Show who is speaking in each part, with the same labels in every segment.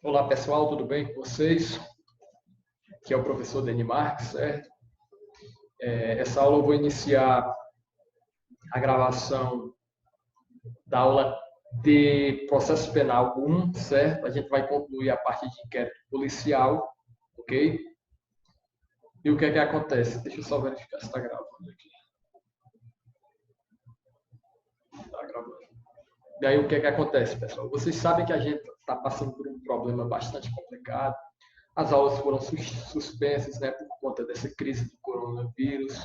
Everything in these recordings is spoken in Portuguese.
Speaker 1: Olá pessoal, tudo bem com vocês? Aqui é o professor Denis Marques, certo? Essa aula eu vou iniciar a gravação da aula de processo penal 1, certo? A gente vai concluir a parte de inquérito policial, ok? E o que é que acontece? Deixa eu só verificar se está gravando aqui. Está gravando. E aí o que é que acontece, pessoal? Vocês sabem que a gente está passando por um problema bastante complicado. As aulas foram suspensas, né, por conta dessa crise do coronavírus.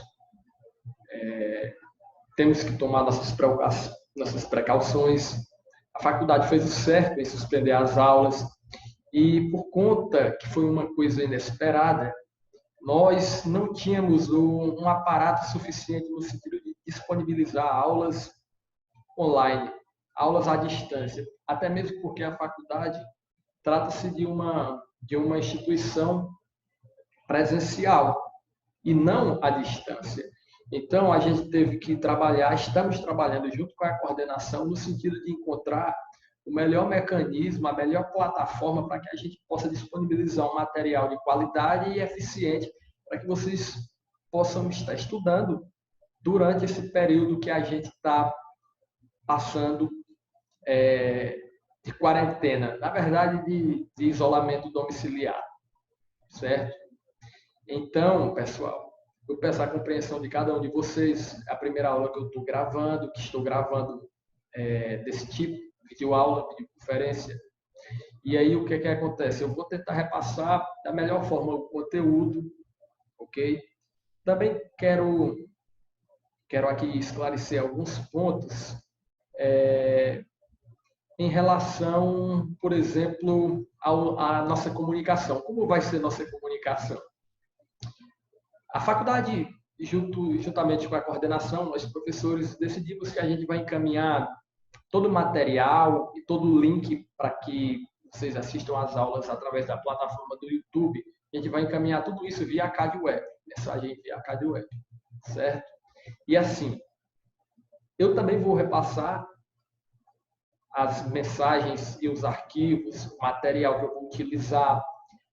Speaker 1: Temos que tomar nossas precauções. A faculdade fez o certo em suspender as aulas e, por conta que foi uma coisa inesperada, nós não tínhamos um aparato suficiente no sentido de disponibilizar aulas online, aulas à distância, até mesmo porque a faculdade trata-se de uma instituição presencial e não à distância. Então, a gente teve que trabalhar, estamos trabalhando junto com a coordenação no sentido de encontrar o melhor mecanismo, a melhor plataforma para que a gente possa disponibilizar um material de qualidade e eficiente para que vocês possam estar estudando durante esse período que a gente está passando de quarentena, na verdade, de isolamento domiciliar, certo? Então, pessoal, eu peço a compreensão de cada um de vocês. É a primeira aula que eu estou gravando desse tipo, videoaula, videoconferência. E aí, o que é que acontece? Eu vou tentar repassar da melhor forma o conteúdo, ok? Também quero aqui esclarecer alguns pontos em relação, por exemplo, à nossa comunicação. Como vai ser nossa comunicação? A faculdade, juntamente com a coordenação, nós professores decidimos que a gente vai encaminhar todo o material e todo o link para que vocês assistam às aulas através da plataforma do YouTube. A gente vai encaminhar tudo isso via a CAD Web, mensagem via a CAD Web, certo? E assim, eu também vou repassar as mensagens e os arquivos, o material que eu vou utilizar,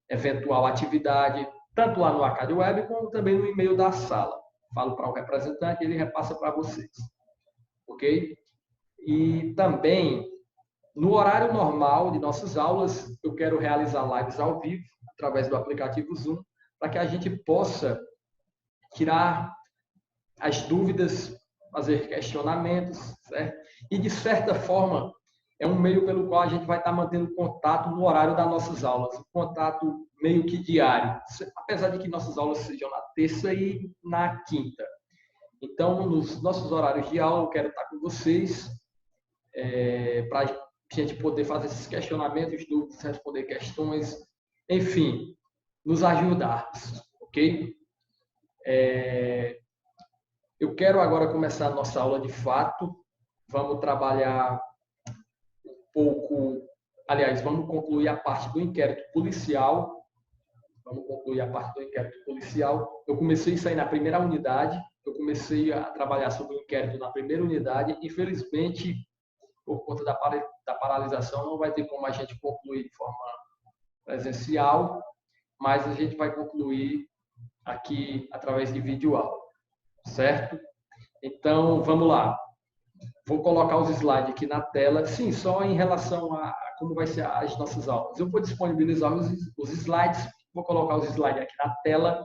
Speaker 1: eventual atividade, tanto lá no Arcade Web, como também no e-mail da sala. Falo para o representante e ele repassa para vocês. Ok? E também, no horário normal de nossas aulas, eu quero realizar lives ao vivo, através do aplicativo Zoom, para que a gente possa tirar as dúvidas, fazer questionamentos, certo? E, de certa forma, é um meio pelo qual a gente vai estar mantendo contato no horário das nossas aulas, um contato meio que diário, apesar de que nossas aulas sejam na terça e na quinta. Então, nos nossos horários de aula, eu quero estar com vocês para a gente poder fazer esses questionamentos, dúvidas, responder questões, enfim, nos ajudar, ok? Eu quero agora começar a nossa aula de fato. Vamos trabalhar pouco, aliás, vamos concluir a parte do inquérito policial. Vamos concluir a parte do inquérito policial. Eu comecei isso aí na primeira unidade. Eu comecei a trabalhar sobre o inquérito na primeira unidade. Infelizmente, por conta da paralisação, não vai ter como a gente concluir de forma presencial, mas a gente vai concluir aqui através de videoaula, certo? Então, vamos lá. Vou colocar os slides aqui na tela. Sim, só em relação a como vai ser as nossas aulas. Eu vou disponibilizar os slides, vou colocar os slides aqui na tela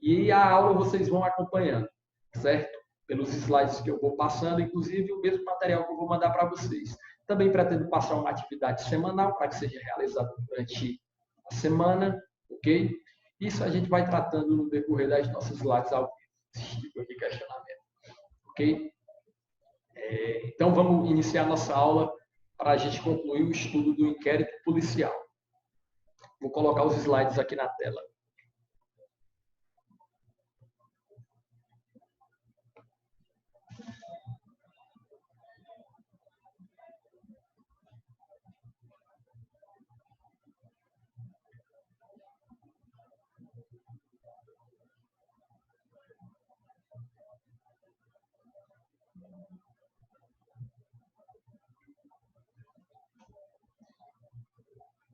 Speaker 1: e a aula vocês vão acompanhando, certo? Pelos slides que eu vou passando, inclusive o mesmo material que eu vou mandar para vocês. Também pretendo passar uma atividade semanal para que seja realizada durante a semana, ok? Isso a gente vai tratando no decorrer das nossas slides ao vivo, de questionamento, ok? Então, vamos iniciar nossa aula para a gente concluir o estudo do inquérito policial. Vou colocar os slides aqui na tela.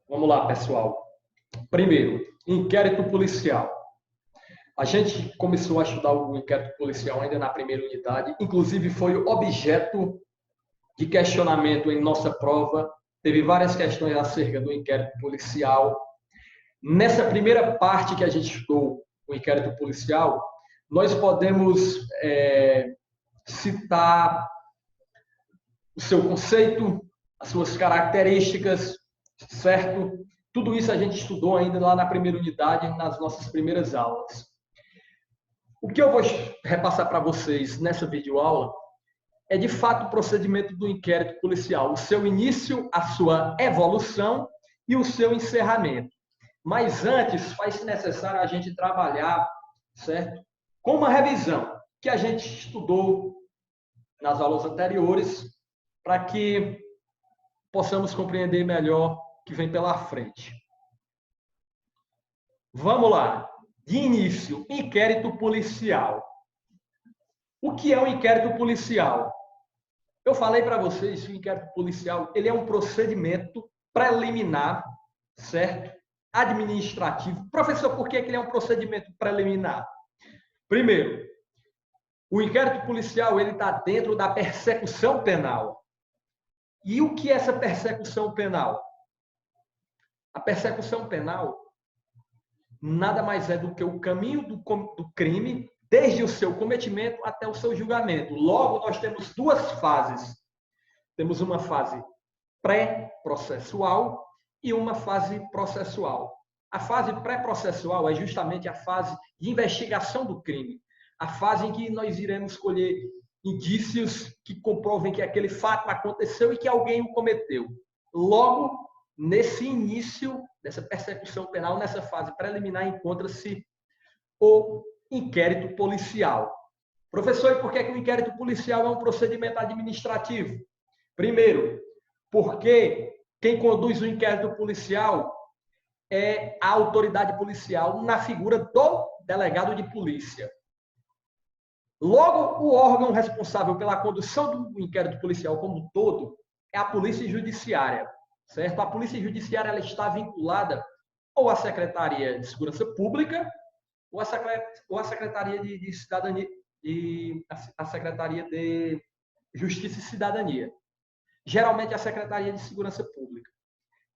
Speaker 1: Vamos lá, pessoal. Primeiro, inquérito policial. A gente começou a estudar o inquérito policial ainda na primeira unidade, inclusive foi objeto de questionamento em nossa prova. Teve várias questões acerca do inquérito policial. Nessa primeira parte que a gente estudou o inquérito policial, nós podemos citar o seu conceito, as suas características, certo? Tudo isso a gente estudou ainda lá na primeira unidade, nas nossas primeiras aulas. O que eu vou repassar para vocês nessa videoaula é, de fato, o procedimento do inquérito policial, o seu início, a sua evolução e o seu encerramento. Mas antes, faz-se necessário a gente trabalhar, certo? Com uma revisão que a gente estudou nas aulas anteriores, para que possamos compreender melhor o que vem pela frente. Vamos lá. De início, inquérito policial. O que é um inquérito policial? Eu falei para vocês que o inquérito policial ele é um procedimento preliminar, certo? Administrativo. Professor, por que ele é um procedimento preliminar? Primeiro, o inquérito policial ele está dentro da persecução penal. E o que é essa persecução penal? A persecução penal nada mais é do que o caminho do crime, desde o seu cometimento até o seu julgamento. Logo, nós temos duas fases. Temos uma fase pré-processual e uma fase processual. A fase pré-processual é justamente a fase de investigação do crime. A fase em que nós iremos colher indícios que comprovem que aquele fato aconteceu e que alguém o cometeu. Logo, nesse início dessa persecução penal, nessa fase preliminar, encontra-se o inquérito policial. Professor, e por que o inquérito policial é um procedimento administrativo? Primeiro, porque quem conduz o inquérito policial é a autoridade policial na figura do delegado de polícia. Logo, o órgão responsável pela condução do inquérito policial como um todo é a Polícia Judiciária, certo? A Polícia Judiciária ela está vinculada ou à Secretaria de Segurança Pública ou à Secretaria de Cidadania e a Secretaria de Justiça e Cidadania. Geralmente a Secretaria de Segurança Pública.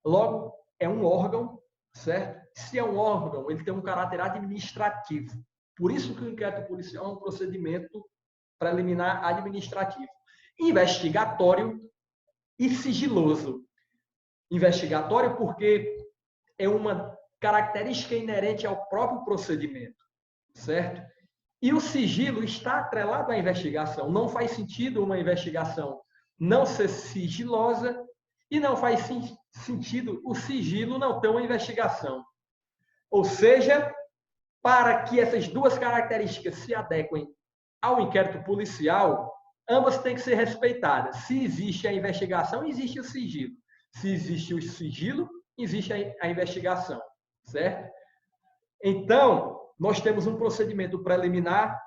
Speaker 1: Logo, é um órgão, certo? Se é um órgão, ele tem um caráter administrativo. Por isso que o inquérito policial é um procedimento preliminar administrativo, investigatório e sigiloso. Investigatório porque é uma característica inerente ao próprio procedimento, certo? E o sigilo está atrelado à investigação. Não faz sentido uma investigação não ser sigilosa e não faz sentido o sigilo não ter uma investigação. Ou seja, para que essas duas características se adequem ao inquérito policial, ambas têm que ser respeitadas. Se existe a investigação, existe o sigilo. Se existe o sigilo, existe a investigação, certo? Então, nós temos um procedimento preliminar,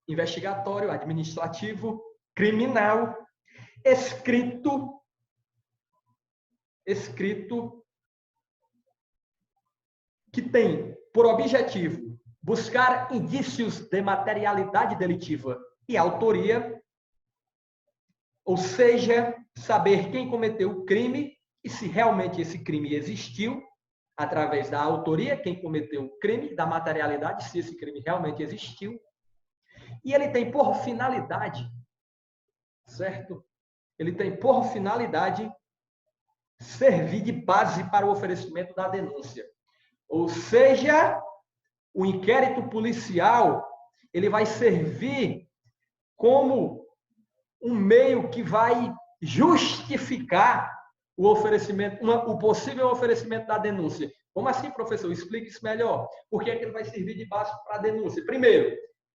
Speaker 1: investigatório, administrativo, criminal, escrito que tem por objetivo buscar indícios de materialidade delitiva e autoria, ou seja, saber quem cometeu o crime e se realmente esse crime existiu, através da autoria, quem cometeu o crime, da materialidade, se esse crime realmente existiu. E ele tem por finalidade, certo? Ele tem por finalidade servir de base para o oferecimento da denúncia. Ou seja, o inquérito policial, ele vai servir como um meio que vai justificar o oferecimento, o possível oferecimento da denúncia. Como assim, professor? Explique isso melhor. Por que ele vai servir de base para a denúncia? Primeiro,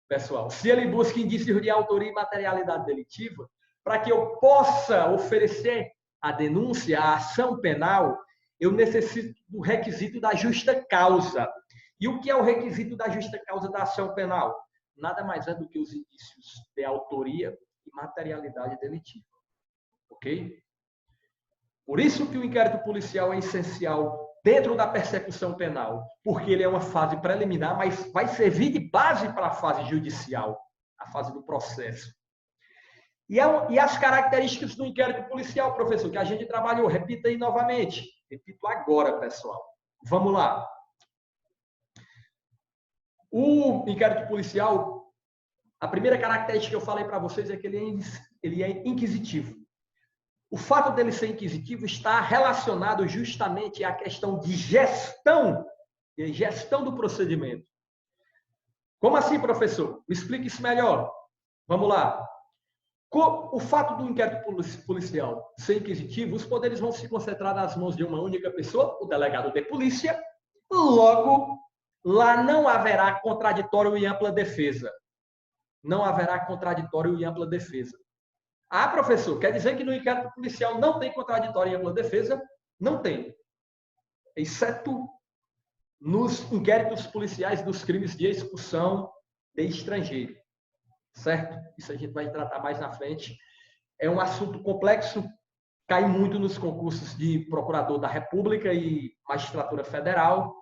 Speaker 1: pessoal, se ele busca indícios de autoria e materialidade delitiva, para que eu possa oferecer a denúncia, a ação penal, eu necessito do requisito da justa causa. E o que é o requisito da justa causa da ação penal? Nada mais é do que os indícios de autoria e materialidade delitiva. Ok? Por isso que o inquérito policial é essencial dentro da persecução penal, porque ele é uma fase preliminar, mas vai servir de base para a fase judicial, a fase do processo. E as características do inquérito policial, professor, que a gente trabalhou, repita aí novamente. Repito agora, pessoal. Vamos lá. O inquérito policial, a primeira característica que eu falei para vocês é que ele é inquisitivo. O fato dele ser inquisitivo está relacionado justamente à questão de gestão do procedimento. Como assim, professor? Me explique isso melhor. Vamos lá. O fato do inquérito policial ser inquisitivo, os poderes vão se concentrar nas mãos de uma única pessoa, o delegado de polícia. Logo, lá não haverá contraditório e ampla defesa. Não haverá contraditório e ampla defesa. Ah, professor, quer dizer que no inquérito policial não tem contraditório e ampla defesa? Não tem. Exceto nos inquéritos policiais dos crimes de expulsão de estrangeiro. Certo? Isso a gente vai tratar mais na frente. É um assunto complexo, cai muito nos concursos de procurador da República e magistratura federal,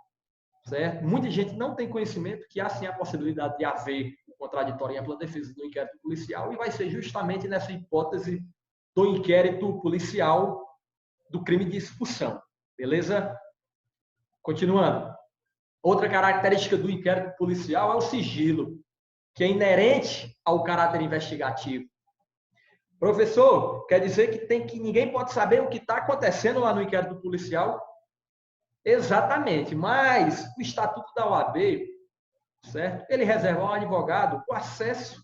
Speaker 1: certo? Muita gente não tem conhecimento que há sim a possibilidade de haver contraditório e ampla defesa do inquérito policial, e vai ser justamente nessa hipótese do inquérito policial do crime de expulsão. Beleza? Continuando. Outra característica do inquérito policial é o sigilo, que é inerente ao caráter investigativo. Professor, quer dizer que ninguém pode saber o que está acontecendo lá no inquérito policial? Exatamente, mas o Estatuto da OAB, certo? Ele reserva ao advogado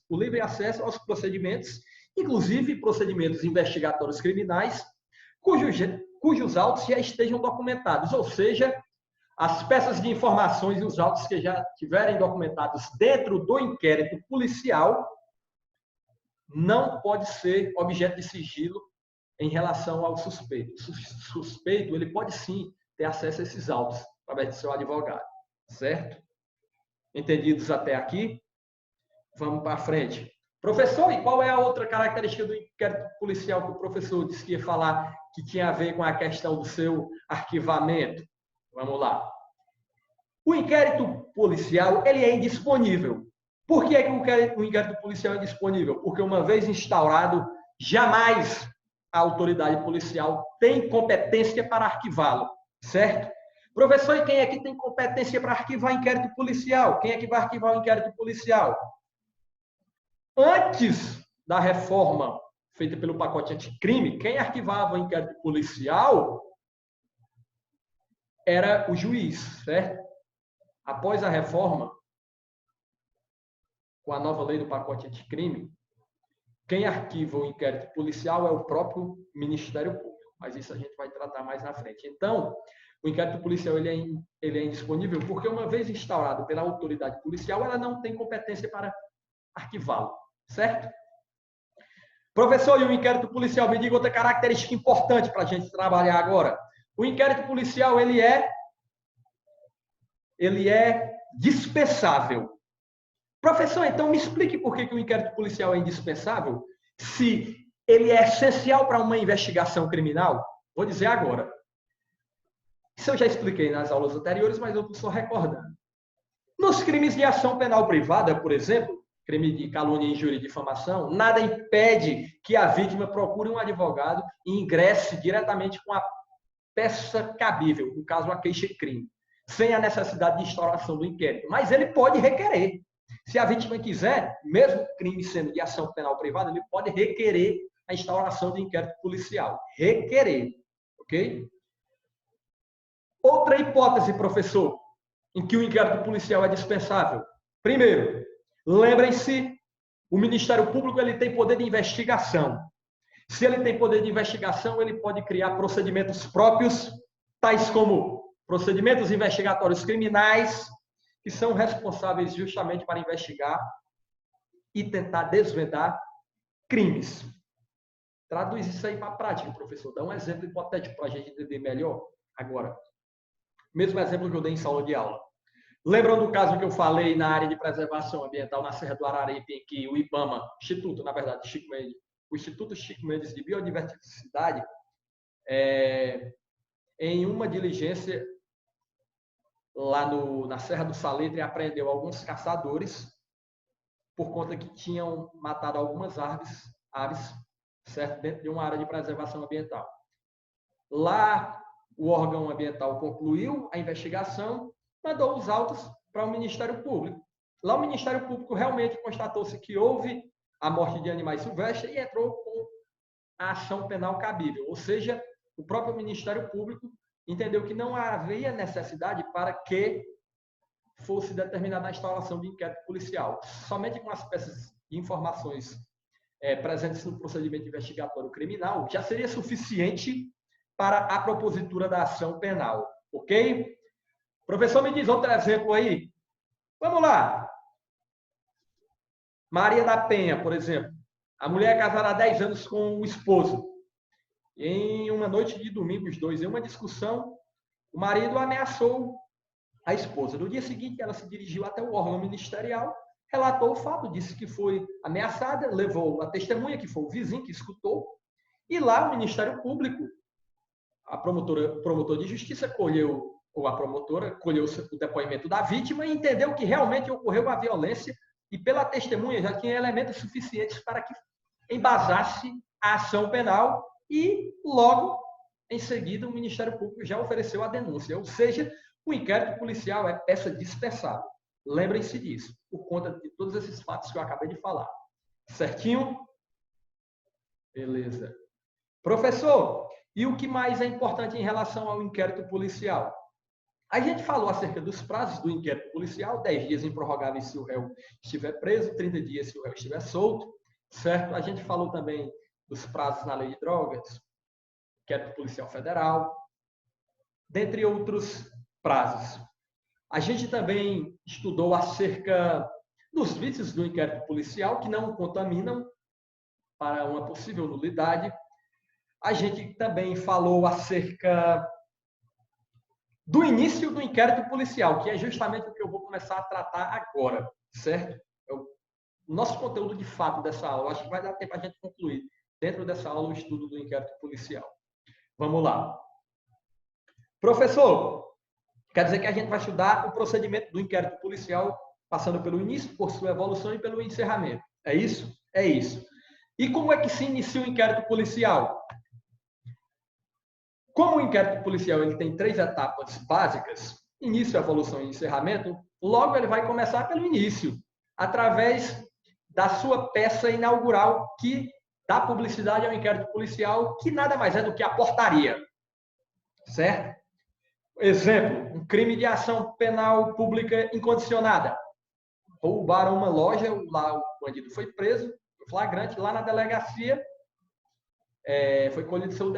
Speaker 1: o livre acesso aos procedimentos, inclusive procedimentos investigatórios criminais, cujos autos já estejam documentados, ou seja, as peças de informações e os autos que já estiverem documentados dentro do inquérito policial não pode ser objeto de sigilo em relação ao suspeito. O suspeito, ele pode sim ter acesso a esses autos através de seu advogado, certo? Entendidos até aqui? Vamos para frente. Professor, e qual é a outra característica do inquérito policial que o professor disse que ia falar que tinha a ver com a questão do seu arquivamento? Vamos lá. O inquérito policial, ele é indisponível. Por que é que o inquérito policial é indisponível? Porque uma vez instaurado, jamais a autoridade policial tem competência para arquivá-lo, certo? Professor, e quem é que tem competência para arquivar inquérito policial? Quem é que vai arquivar o inquérito policial? Antes da reforma feita pelo pacote anticrime, quem arquivava o inquérito policial era o juiz, certo? Após a reforma, com a nova lei do pacote anticrime, quem arquiva o inquérito policial é o próprio Ministério Público. Mas isso a gente vai tratar mais na frente. Então, o inquérito policial ele é indisponível porque, uma vez instaurado pela autoridade policial, ela não tem competência para arquivá-lo, certo? Professor, e o inquérito policial, me diga outra característica importante para a gente trabalhar agora. O inquérito policial ele é dispensável. Professor, então me explique por que o inquérito policial é indispensável, se ele é essencial para uma investigação criminal. Vou dizer agora. Isso eu já expliquei nas aulas anteriores, mas eu estou só recordando. Nos crimes de ação penal privada, por exemplo, crime de calúnia, injúria e difamação, nada impede que a vítima procure um advogado e ingresse diretamente com a peça cabível, no caso, a queixa-crime, sem a necessidade de instauração do inquérito. Mas ele pode requerer. Se a vítima quiser, mesmo o crime sendo de ação penal privada, ele pode requerer a instauração de inquérito policial. Requerer, ok? Outra hipótese, professor, em que o inquérito policial é dispensável. Primeiro, lembrem-se, o Ministério Público ele tem poder de investigação. Se ele tem poder de investigação, ele pode criar procedimentos próprios, tais como procedimentos investigatórios criminais, que são responsáveis justamente para investigar e tentar desvendar crimes. Traduz isso aí para a prática, professor. Dá um exemplo hipotético para a gente entender melhor agora. Mesmo exemplo que eu dei em sala de aula. Lembram do caso que eu falei na área de preservação ambiental na Serra do Araripe, em que o IBAMA, o Instituto Chico Mendes de Biodiversidade, em uma diligência lá na Serra do Salitre, apreendeu alguns caçadores por conta que tinham matado algumas aves, certo? Dentro de uma área de preservação ambiental. Lá, o órgão ambiental concluiu a investigação, mandou os autos para o Ministério Público. Lá, o Ministério Público realmente constatou-se que houve a morte de animais silvestres e entrou com a ação penal cabível. Ou seja, o próprio Ministério Público entendeu que não havia necessidade para que fosse determinada a instalação de inquérito policial. Somente com as peças de informações presentes no procedimento investigatório criminal já seria suficiente para a propositura da ação penal. Ok? Professor, me diz outro exemplo aí. Vamos lá. Maria da Penha, por exemplo. A mulher é casada há 10 anos com o esposo. Em uma noite de domingo, os dois, em uma discussão, o marido ameaçou a esposa. No dia seguinte, ela se dirigiu até o órgão ministerial, relatou o fato, disse que foi ameaçada, levou a testemunha, que foi o vizinho que escutou, e lá o Ministério Público, a promotor de justiça, colheu o depoimento da vítima e entendeu que realmente ocorreu a violência e pela testemunha já tinha elementos suficientes para que embasasse a ação penal e logo em seguida o Ministério Público já ofereceu a denúncia, ou seja, o inquérito policial é peça dispensável. Lembrem-se disso, por conta de todos esses fatos que eu acabei de falar. Certinho? Beleza. Professor, e o que mais é importante em relação ao inquérito policial? A gente falou acerca dos prazos do inquérito policial, 10 dias improrrogáveis se o réu estiver preso, 30 dias se o réu estiver solto, certo? A gente falou também dos prazos na lei de drogas, inquérito policial federal, dentre outros prazos. A gente também estudou acerca dos vícios do inquérito policial que não contaminam para uma possível nulidade. A gente também falou acerca do início do inquérito policial, que é justamente o que eu vou começar a tratar agora, certo? O nosso conteúdo de fato dessa aula, acho que vai dar tempo a gente concluir dentro dessa aula o estudo do inquérito policial. Vamos lá. Professor, quer dizer que a gente vai estudar o procedimento do inquérito policial, passando pelo início, por sua evolução e pelo encerramento. É isso? É isso. E como é que se inicia o inquérito policial? Como o inquérito policial ele tem 3 etapas básicas, início, evolução e encerramento, logo ele vai começar pelo início, através da sua peça inaugural, que dá publicidade ao inquérito policial, que nada mais é do que a portaria. Certo? Exemplo, um crime de ação penal pública incondicionada. Roubaram uma loja, lá o bandido foi preso, foi flagrante, lá na delegacia, foi colhido seu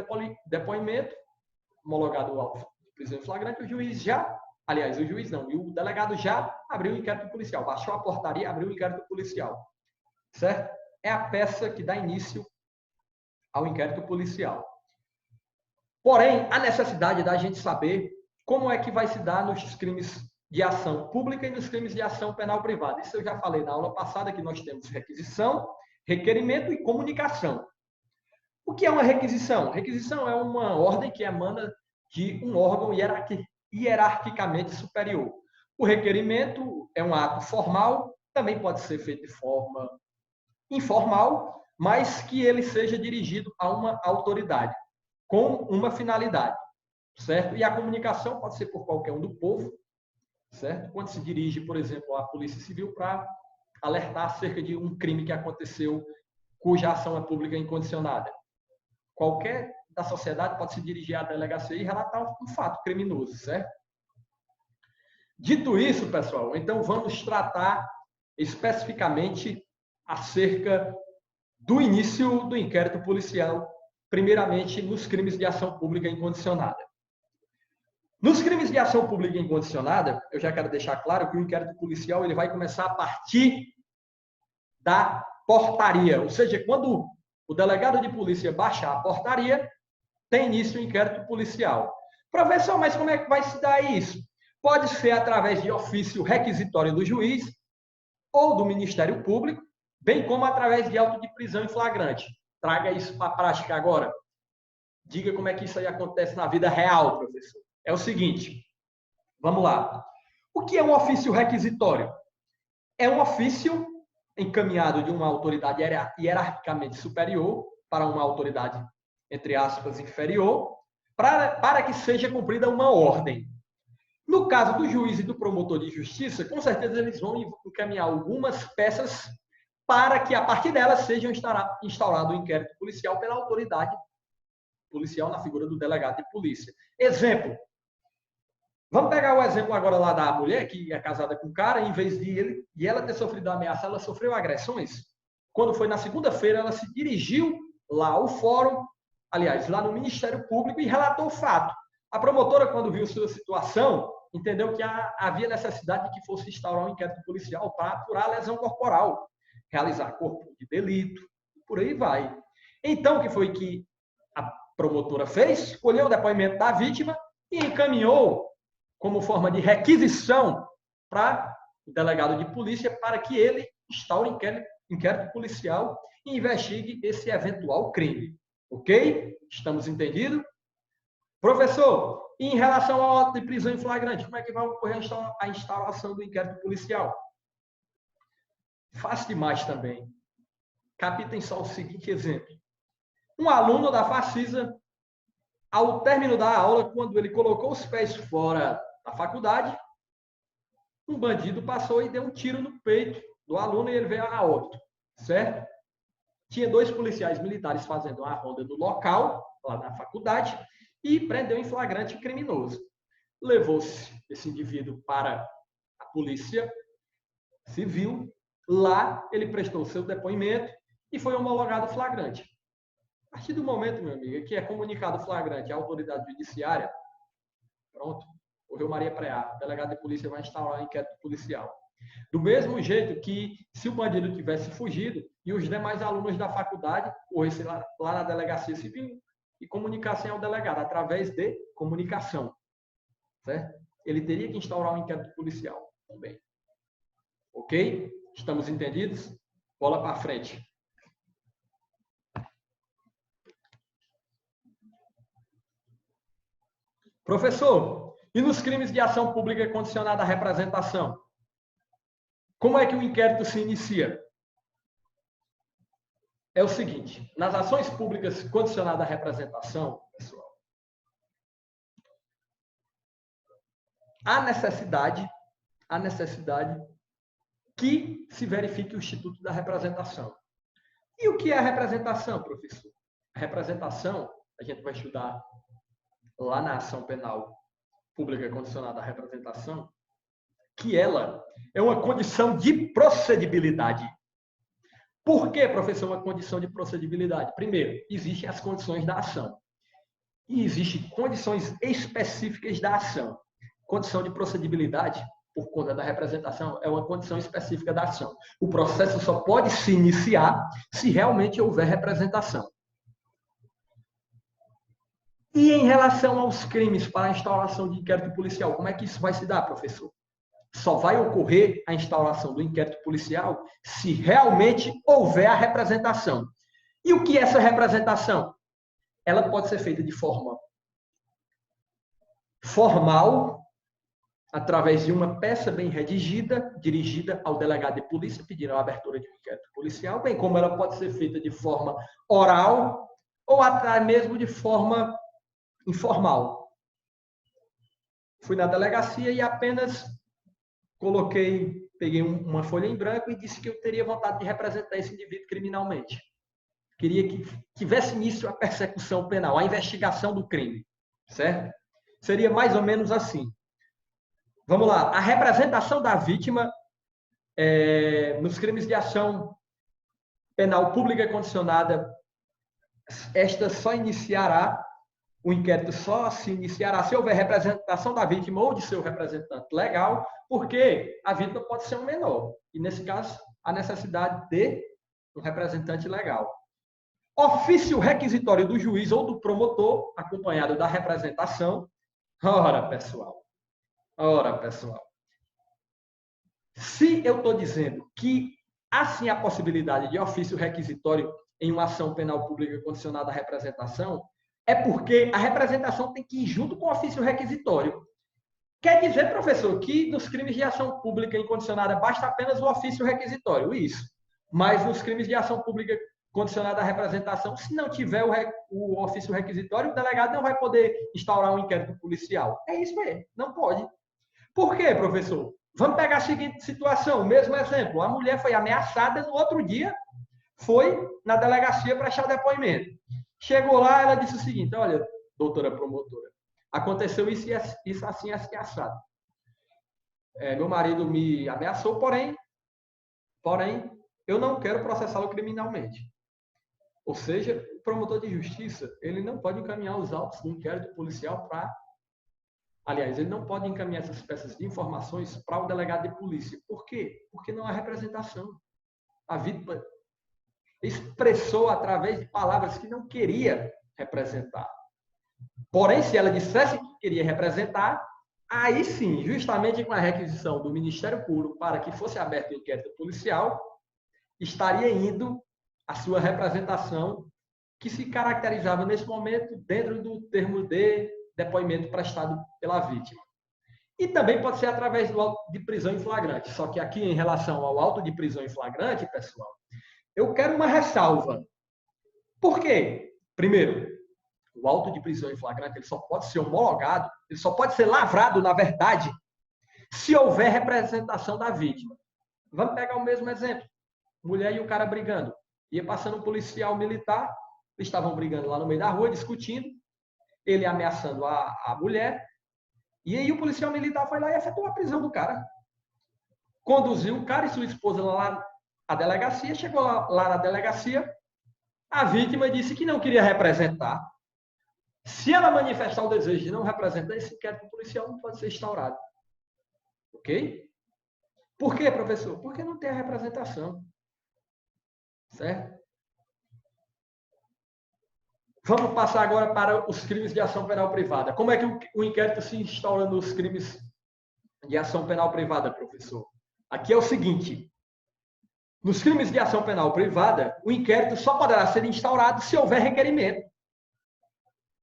Speaker 1: depoimento, homologado o auto de prisão em flagrante, o juiz e o delegado já abriu o inquérito policial, baixou a portaria, abriu o inquérito policial. Certo? É a peça que dá início ao inquérito policial. Porém, a necessidade da gente saber como é que vai se dar nos crimes de ação pública e nos crimes de ação penal privada. Isso eu já falei na aula passada, que nós temos requisição, requerimento e comunicação. O que é uma requisição? Requisição é uma ordem que emana de um órgão hierarquicamente superior. O requerimento é um ato formal, também pode ser feito de forma informal, mas que ele seja dirigido a uma autoridade, com uma finalidade, certo? E a comunicação pode ser por qualquer um do povo, certo? Quando se dirige, por exemplo, à Polícia Civil para alertar acerca de um crime que aconteceu, cuja ação é pública incondicionada. Qualquer da sociedade pode se dirigir à delegacia e relatar um fato criminoso, certo? Dito isso, pessoal, então vamos tratar especificamente acerca do início do inquérito policial, primeiramente nos crimes de ação pública incondicionada. Nos crimes de ação pública incondicionada, eu já quero deixar claro que o inquérito policial ele vai começar a partir da portaria, ou seja, quando o delegado de polícia baixar a portaria, tem início o inquérito policial. Professor, mas como é que vai se dar isso? Pode ser através de ofício requisitório do juiz ou do Ministério Público, bem como através de auto de prisão em flagrante. Traga isso para a prática agora. Diga como é que isso aí acontece na vida real, professor. É o seguinte, vamos lá. O que é um ofício requisitório? É um ofício encaminhado de uma autoridade hierarquicamente superior para uma autoridade, entre aspas, inferior, para que seja cumprida uma ordem. No caso do juiz e do promotor de justiça, com certeza eles vão encaminhar algumas peças para que, a partir delas, seja instaurado o inquérito policial pela autoridade policial na figura do delegado de polícia. Exemplo. Vamos pegar o exemplo agora lá da mulher que é casada com o cara, em vez de ela ter sofrido ameaça, ela sofreu agressões. Quando foi na segunda-feira, ela se dirigiu lá ao fórum, aliás, lá no Ministério Público e relatou o fato. A promotora, quando viu sua situação, entendeu que havia necessidade de que fosse instaurar um inquérito policial para apurar a lesão corporal, realizar corpo de delito, por aí vai. Então, o que foi que a promotora fez? Colheu o depoimento da vítima e encaminhou como forma de requisição para o delegado de polícia para que ele instaure inquérito policial e investigue esse eventual crime. Ok? Estamos entendidos? Professor, em relação ao auto de prisão em flagrante, como é que vai ocorrer a instauração do inquérito policial? Fácil demais também. Capitem só o seguinte exemplo. Um aluno da Facisa, ao término da aula, quando ele colocou os pés fora da faculdade, um bandido passou e deu um tiro no peito do aluno e ele veio a óbito, certo? Tinha 2 policiais militares fazendo uma ronda no local, lá na faculdade, e prendeu em flagrante criminoso. Levou-se esse indivíduo para a polícia civil, lá ele prestou seu depoimento e foi homologado flagrante. A partir do momento, meu amigo, que é comunicado flagrante à autoridade judiciária, pronto, correu Maria Preá, o delegado de polícia vai instaurar um inquérito policial. Do mesmo jeito que, se o bandido tivesse fugido e os demais alunos da faculdade corressem lá na delegacia civil e comunicassem ao delegado através de comunicação, certo? Ele teria que instaurar um inquérito policial também. Ok? Estamos entendidos? Bola para frente. Professor, e nos crimes de ação pública condicionada à representação? Como é que o inquérito se inicia? É o seguinte, nas ações públicas condicionadas à representação, pessoal, há necessidade que se verifique o Instituto da Representação. E o que é a representação, professor? A representação, a gente vai estudar lá na ação penal pública condicionada à representação, que ela é uma condição de procedibilidade. Por que, professor, uma condição de procedibilidade? Primeiro, existem as condições da ação. E existem condições específicas da ação. Condição de procedibilidade, por conta da representação, é uma condição específica da ação. O processo só pode se iniciar se realmente houver representação. E em relação aos crimes para a instauração de inquérito policial, como é que isso vai se dar, professor? Só vai ocorrer a instauração do inquérito policial se realmente houver a representação. E o que é essa representação? Ela pode ser feita de forma formal, através de uma peça bem redigida, dirigida ao delegado de polícia, pedindo a abertura de um inquérito policial, bem como ela pode ser feita de forma oral ou até mesmo de forma informal. Fui na delegacia e apenas peguei uma folha em branco e disse que eu teria vontade de representar esse indivíduo criminalmente. Queria que tivesse início a persecução penal, a investigação do crime, certo? Seria mais ou menos assim. Vamos lá. A representação da vítima nos crimes de ação penal pública condicionada, o inquérito só se iniciará se houver representação da vítima ou de seu representante legal, porque a vítima pode ser um menor. E, nesse caso, a necessidade de um representante legal. Ofício requisitório do juiz ou do promotor, acompanhado da representação. Ora, pessoal. Se eu estou dizendo que há sim a possibilidade de ofício requisitório em uma ação penal pública condicionada à representação, é porque a representação tem que ir junto com o ofício requisitório. Quer dizer, professor, que nos crimes de ação pública incondicionada basta apenas o ofício requisitório, isso. Mas nos crimes de ação pública condicionada à representação, se não tiver o ofício requisitório, o delegado não vai poder instaurar um inquérito policial. É isso mesmo, não pode. Por quê, professor? Vamos pegar a seguinte situação, o mesmo exemplo. A mulher foi ameaçada, no outro dia foi na delegacia prestar depoimento. Chegou lá, ela disse o seguinte: olha, doutora promotora, aconteceu isso assim, assim, assado. Meu marido me ameaçou, porém, eu não quero processá-lo criminalmente. Ou seja, o promotor de justiça, ele não pode encaminhar os autos do inquérito policial para... Aliás, ele não pode encaminhar essas peças de informações para o delegado de polícia. Por quê? Porque não há representação. A vítima expressou através de palavras que não queria representar. Porém, se ela dissesse que queria representar, aí sim, justamente com a requisição do Ministério Público para que fosse aberto o inquérito policial, estaria indo a sua representação, que se caracterizava nesse momento dentro do termo de depoimento prestado pela vítima. E também pode ser através do auto de prisão em flagrante. Só que aqui, em relação ao auto de prisão em flagrante, pessoal, eu quero uma ressalva. Por quê? Primeiro, o auto de prisão em flagrante ele só pode ser homologado, ele só pode ser lavrado, na verdade, se houver representação da vítima. Vamos pegar o mesmo exemplo. Mulher e o cara brigando. Ia passando um policial militar, eles estavam brigando lá no meio da rua, discutindo, ele ameaçando a mulher, e aí o policial militar foi lá e efetuou a prisão do cara. Conduziu o cara e sua esposa lá à delegacia, chegou lá na delegacia, a vítima disse que não queria representar. Se ela manifestar o desejo de não representar, esse inquérito policial não pode ser instaurado. Ok? Por quê, professor? Porque não tem a representação. Certo? Vamos passar agora para os crimes de ação penal privada. Como é que o inquérito se instaura nos crimes de ação penal privada, professor? Aqui é o seguinte: nos crimes de ação penal privada, o inquérito só poderá ser instaurado se houver requerimento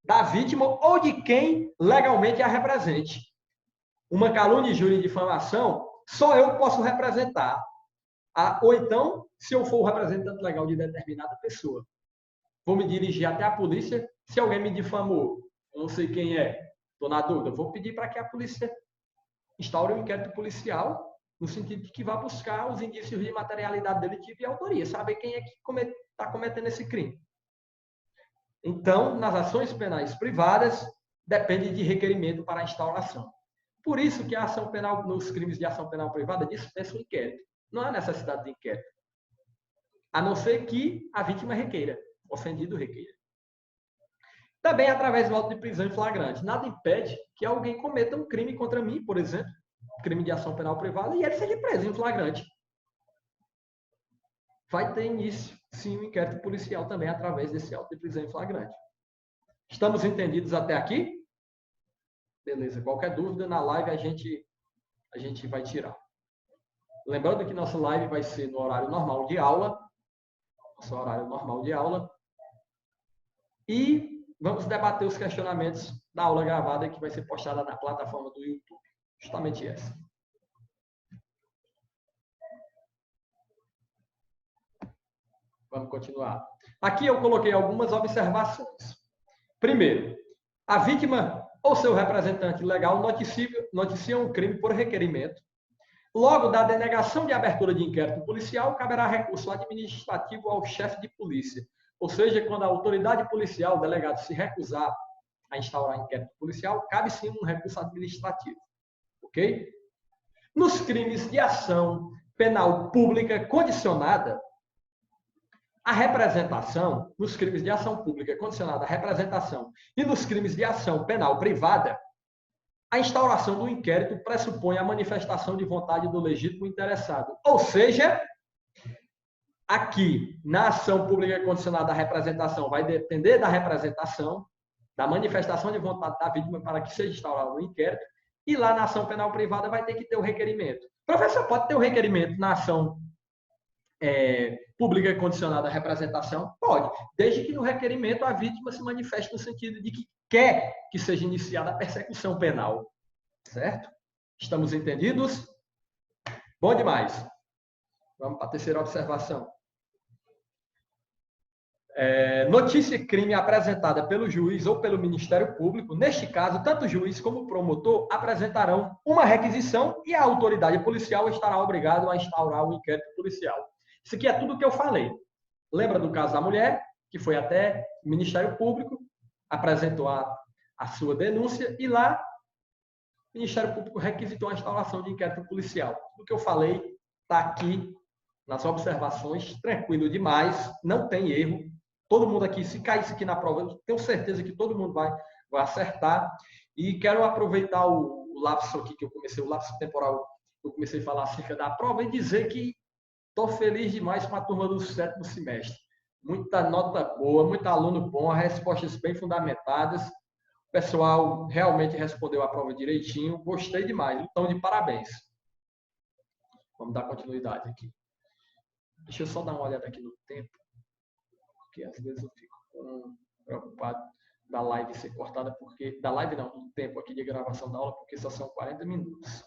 Speaker 1: da vítima ou de quem legalmente a represente. Uma calúnia, injúria e difamação, só eu posso representar. Ou então, se eu for o representante legal de determinada pessoa, vou me dirigir até a polícia. Se alguém me difamou, eu não sei quem é, estou na dúvida, vou pedir para que a polícia instaure um inquérito policial, no sentido de que vá buscar os indícios de materialidade delitiva e autoria, saber quem é que está cometendo esse crime. Então, nas ações penais privadas, depende de requerimento para a instauração. Por isso que a ação penal, nos crimes de ação penal privada, dispensa o inquérito. Não há necessidade de inquérito. A não ser que a vítima requeira, ofendido requeira. Também através do auto de prisão em flagrante. Nada impede que alguém cometa um crime contra mim, por exemplo, crime de ação penal privada, e ele seja preso em flagrante. Vai ter início, sim, o inquérito policial também através desse auto de prisão em flagrante. Estamos entendidos até aqui? Beleza. Qualquer dúvida, na live a gente vai tirar. Lembrando que nossa live vai ser no horário normal de aula. Nosso horário normal de aula. E vamos debater os questionamentos da aula gravada que vai ser postada na plataforma do YouTube. Justamente essa. Vamos continuar. Aqui eu coloquei algumas observações. Primeiro, a vítima ou seu representante legal noticia um crime por requerimento. Logo, da denegação de abertura de inquérito policial, caberá recurso administrativo ao chefe de polícia. Ou seja, quando a autoridade policial, o delegado, se recusar a instaurar inquérito policial, cabe sim um recurso administrativo. Ok? Nos crimes de ação penal pública condicionada, a representação, nos crimes de ação pública condicionada à representação e nos crimes de ação penal privada, a instauração do inquérito pressupõe a manifestação de vontade do legítimo interessado. Ou seja, aqui, na ação pública condicionada à representação, vai depender da representação, da manifestação de vontade da vítima para que seja instaurado o inquérito, e lá na ação penal privada vai ter que ter o requerimento. Professor, pode ter o requerimento na ação pública condicionada à representação? Pode, desde que no requerimento a vítima se manifeste no sentido de que quer que seja iniciada a persecução penal. Certo? Estamos entendidos? Bom demais. Vamos para a terceira observação. Notícia e crime apresentada pelo juiz ou pelo Ministério Público, neste caso, tanto o juiz como o promotor apresentarão uma requisição e a autoridade policial estará obrigada a instaurar o inquérito policial. Isso aqui é tudo o que eu falei. Lembra do caso da mulher, que foi até o Ministério Público, apresentou a sua denúncia e lá o Ministério Público requisitou a instauração de inquérito policial. O que eu falei está aqui nas observações, tranquilo demais, não tem erro. Todo mundo aqui, se cair isso aqui na prova, eu tenho certeza que todo mundo vai acertar. E quero aproveitar o lapso aqui que eu comecei, o lapso temporal, que eu comecei a falar acerca da prova e dizer que estou feliz demais com a turma do 7º semestre. Muita nota boa, muito aluno bom, respostas bem fundamentadas. O pessoal realmente respondeu a prova direitinho. Gostei demais. Então, de parabéns. Vamos dar continuidade aqui. Deixa eu só dar uma olhada aqui no tempo, porque às vezes eu fico preocupado da live ser cortada, porque da live não, do tempo aqui de gravação da aula, porque só são 40 minutos.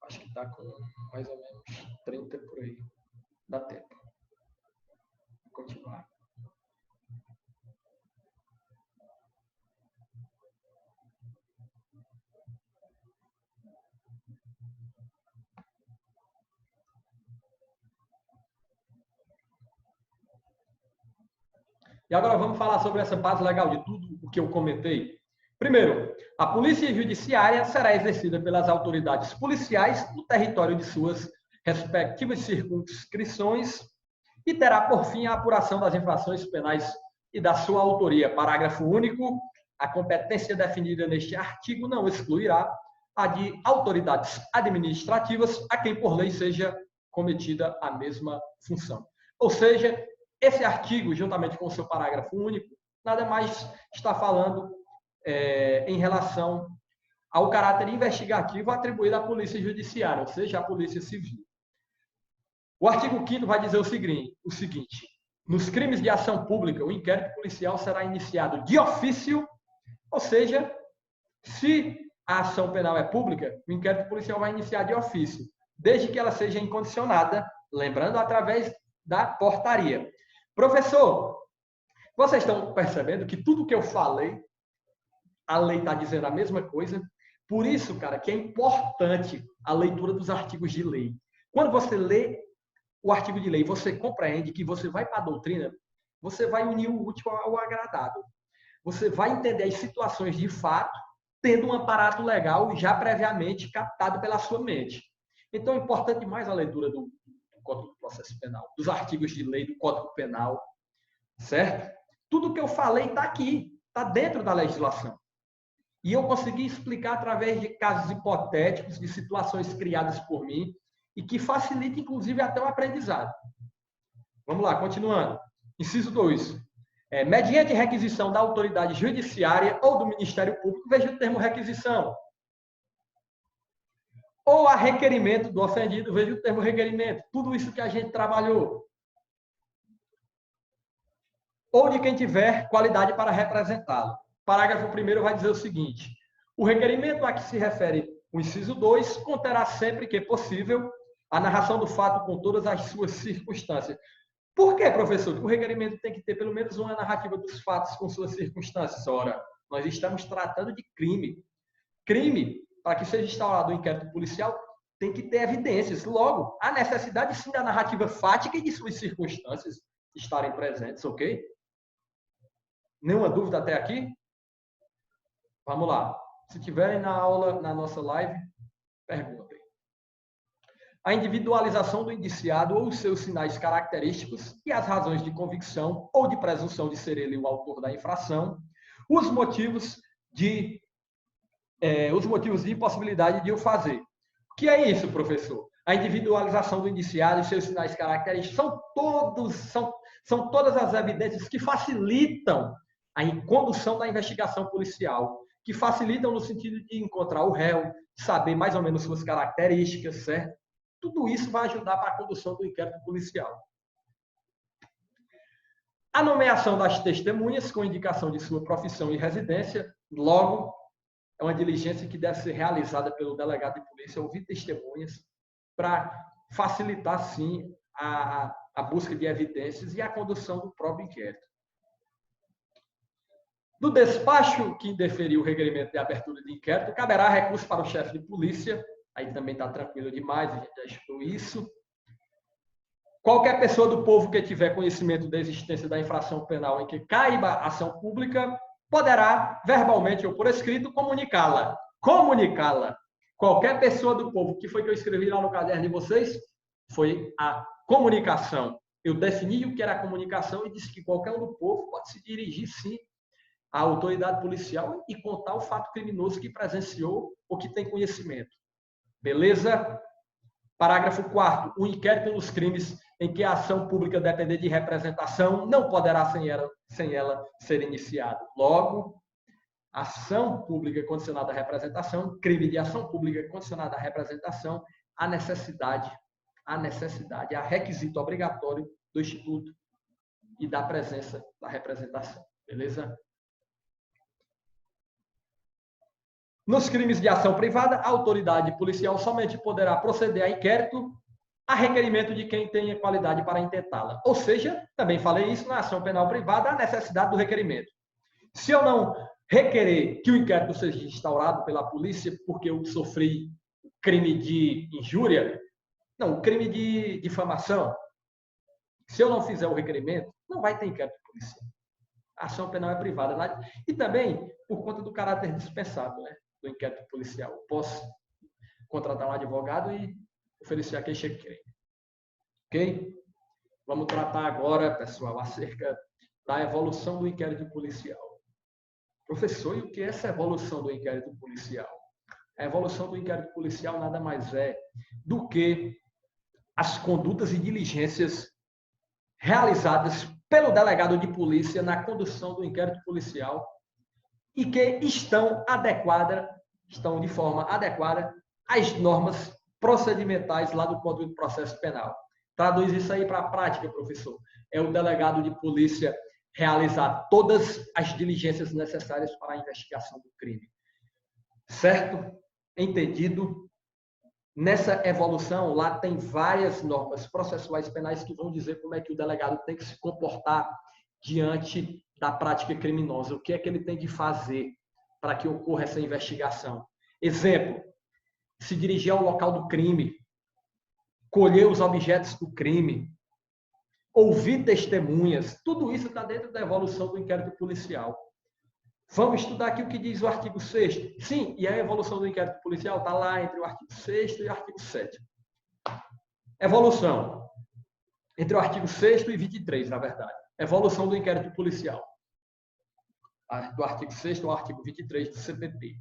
Speaker 1: Acho que está com mais ou menos 30 por aí. Dá tempo. Vou continuar. E agora vamos falar sobre essa base legal de tudo o que eu comentei. Primeiro, a polícia judiciária será exercida pelas autoridades policiais no território de suas respectivas circunscrições e terá por fim a apuração das infrações penais e da sua autoria. Parágrafo único. A competência definida neste artigo não excluirá a de autoridades administrativas a quem por lei seja cometida a mesma função. Ou seja, esse artigo, juntamente com o seu parágrafo único, nada mais está falando em relação ao caráter investigativo atribuído à Polícia Judiciária, ou seja, à Polícia Civil. O artigo 5º vai dizer o seguinte: nos crimes de ação pública, o inquérito policial será iniciado de ofício, ou seja, se a ação penal é pública, o inquérito policial vai iniciar de ofício, desde que ela seja incondicionada, lembrando, através da portaria. Professor, vocês estão percebendo que tudo que eu falei, a lei está dizendo a mesma coisa? Por isso, cara, que é importante a leitura dos artigos de lei. Quando você lê o artigo de lei, você compreende que você vai para a doutrina, você vai unir o útil ao agradável. Você vai entender as situações de fato, tendo um aparato legal já previamente captado pela sua mente. Então, é importante mais a leitura do Código de Processo Penal, dos artigos de lei do Código Penal, certo? Tudo que eu falei está aqui, está dentro da legislação. E eu consegui explicar através de casos hipotéticos, de situações criadas por mim, e que facilita, inclusive, até o aprendizado. Vamos lá, continuando. Inciso 2. Mediante requisição da autoridade judiciária ou do Ministério Público, veja o termo requisição. Ou a requerimento do ofendido, veja o termo requerimento. Tudo isso que a gente trabalhou. Ou de quem tiver qualidade para representá-lo. Parágrafo 1º vai dizer o seguinte: o requerimento a que se refere o inciso 2 conterá sempre que possível a narração do fato com todas as suas circunstâncias. Por que, professor, que o requerimento tem que ter pelo menos uma narrativa dos fatos com suas circunstâncias? Ora, nós estamos tratando de crime. Crime, para que seja instaurado o inquérito policial, tem que ter evidências. Logo, há necessidade sim da narrativa fática e de suas circunstâncias estarem presentes, ok? Nenhuma dúvida até aqui? Vamos lá. Se tiverem na aula, na nossa live, perguntem. A individualização do indiciado ou os seus sinais característicos e as razões de convicção ou de presunção de ser ele o autor da infração, os motivos de impossibilidade de o fazer. O que é isso, professor? A individualização do indiciado e seus sinais característicos são todas as evidências que facilitam a condução da investigação policial, que facilitam no sentido de encontrar o réu, saber mais ou menos suas características, certo? Tudo isso vai ajudar para a condução do inquérito policial. A nomeação das testemunhas com indicação de sua profissão e residência, logo, é uma diligência que deve ser realizada pelo delegado de polícia, ouvir testemunhas, para facilitar, sim, a busca de evidências e a condução do próprio inquérito. Do despacho que indeferiu o requerimento de abertura de inquérito, caberá recurso para o chefe de polícia, aí também está tranquilo demais, a gente já estudou isso. Qualquer pessoa do povo que tiver conhecimento da existência da infração penal em que caiba ação pública, poderá, verbalmente ou por escrito, comunicá-la. Comunicá-la. Qualquer pessoa do povo, que foi que eu escrevi lá no caderno de vocês? Foi a comunicação. Eu defini o que era a comunicação e disse que qualquer um do povo pode se dirigir, sim, à autoridade policial e contar o fato criminoso que presenciou ou que tem conhecimento. Beleza? Parágrafo 4º. O inquérito nos crimes em que a ação pública depender de representação não poderá sem ela ser iniciado. Logo, ação pública condicionada à representação, crime de ação pública condicionada à representação, há necessidade, há requisito obrigatório do Instituto e da presença da representação. Beleza? Nos crimes de ação privada, a autoridade policial somente poderá proceder a inquérito a requerimento de quem tenha qualidade para intentá-la. Ou seja, também falei isso, na ação penal privada, a necessidade do requerimento. Se eu não requerer que o inquérito seja instaurado pela polícia porque eu sofri crime de injúria, não, crime de difamação, se eu não fizer o requerimento, não vai ter inquérito policial. A ação penal é privada. E também por conta do caráter dispensável, né, do inquérito policial. Eu posso contratar um advogado e oferecer a queixa-crime. Ok? Vamos tratar agora, pessoal, acerca da evolução do inquérito policial. Professor, e o que é essa evolução do inquérito policial? A evolução do inquérito policial nada mais é do que as condutas e diligências realizadas pelo delegado de polícia na condução do inquérito policial e que estão de forma adequada às normas procedimentais lá do Código de Processo Penal. Traduz isso aí para a prática, professor. É o delegado de polícia realizar todas as diligências necessárias para a investigação do crime. Certo? Entendido? Nessa evolução, lá tem várias normas processuais penais que vão dizer como é que o delegado tem que se comportar diante da prática criminosa. O que é que ele tem que fazer para que ocorra essa investigação? Exemplo, se dirigir ao local do crime, colher os objetos do crime, ouvir testemunhas, tudo isso está dentro da evolução do inquérito policial. Vamos estudar aqui o que diz o artigo 6º. Sim, e a evolução do inquérito policial está lá entre o artigo 6º e o artigo 7º. Evolução. Entre o artigo 6º e 23, na verdade. Evolução do inquérito policial. Do artigo 6º ao artigo 23 do CPP.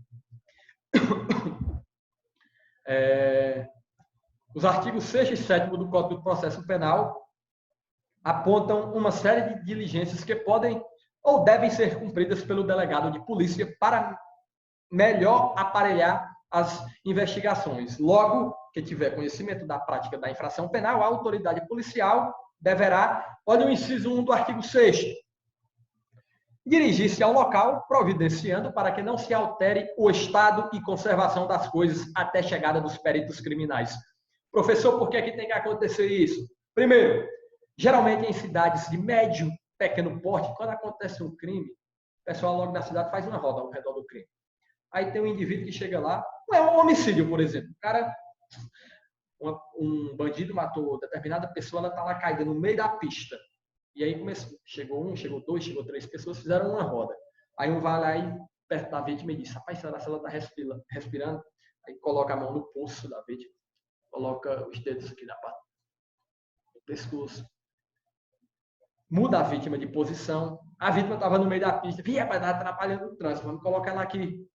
Speaker 1: Os artigos 6º e 7º do Código do Processo Penal apontam uma série de diligências que podem ou devem ser cumpridas pelo delegado de polícia para melhor aparelhar as investigações. Logo, que tiver conhecimento da prática da infração penal, a autoridade policial deverá, olha o inciso 1 do artigo 6º, dirigir-se ao local, providenciando para que não se altere o estado e conservação das coisas até a chegada dos peritos criminais. Professor, por que tem que acontecer isso? Primeiro, geralmente em cidades de médio, pequeno porte, quando acontece um crime, o pessoal logo da cidade faz uma roda ao redor do crime. Aí tem um indivíduo que chega lá, não é um homicídio, por exemplo. O cara, um bandido matou determinada pessoa, ela está lá caída no meio da pista. E aí chegou um, chegou dois, chegou três pessoas, fizeram uma roda. Aí um vai lá e perto da vítima e diz, rapaz, será que ela está respirando? Aí coloca a mão no pulso da vítima, coloca os dedos aqui na parte do pescoço. Muda a vítima de posição. A vítima estava no meio da pista. Vai estar atrapalhando o trânsito. Vamos colocar ela aqui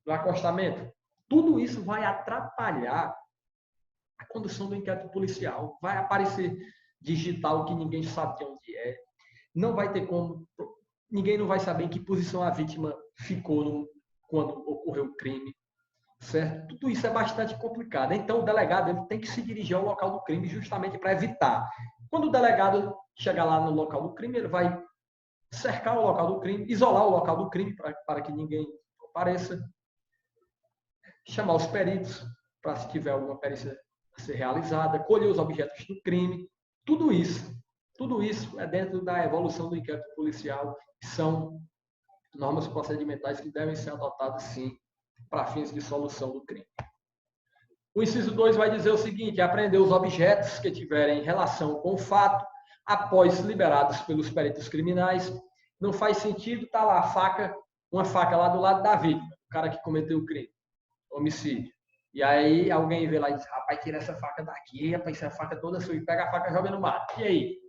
Speaker 1: no acostamento. Tudo isso vai atrapalhar a condução do inquérito policial. Vai aparecer digital que ninguém sabe de onde é. Não vai ter como. Ninguém não vai saber em que posição a vítima ficou quando ocorreu o crime. certo? Tudo isso é bastante complicado. Então, o delegado ele tem que se dirigir ao local do crime justamente para evitar. Quando o delegado chegar lá no local do crime, ele vai cercar o local do crime, isolar o local do crime para que ninguém apareça, chamar os peritos para se tiver alguma perícia a ser realizada, colher os objetos do crime, tudo isso é dentro da evolução do inquérito policial, que são normas procedimentais que devem ser adotadas, sim, para fins de solução do crime. O inciso 2 vai dizer o seguinte: apreender os objetos que tiverem relação com o fato, após liberados pelos peritos criminais. Não faz sentido estar lá uma faca lá do lado da vítima, o cara que cometeu o crime, homicídio. E aí alguém vê lá e diz: rapaz, tira essa faca daqui, rapaz, essa faca toda sua, e pega a faca e joga no mar. E aí?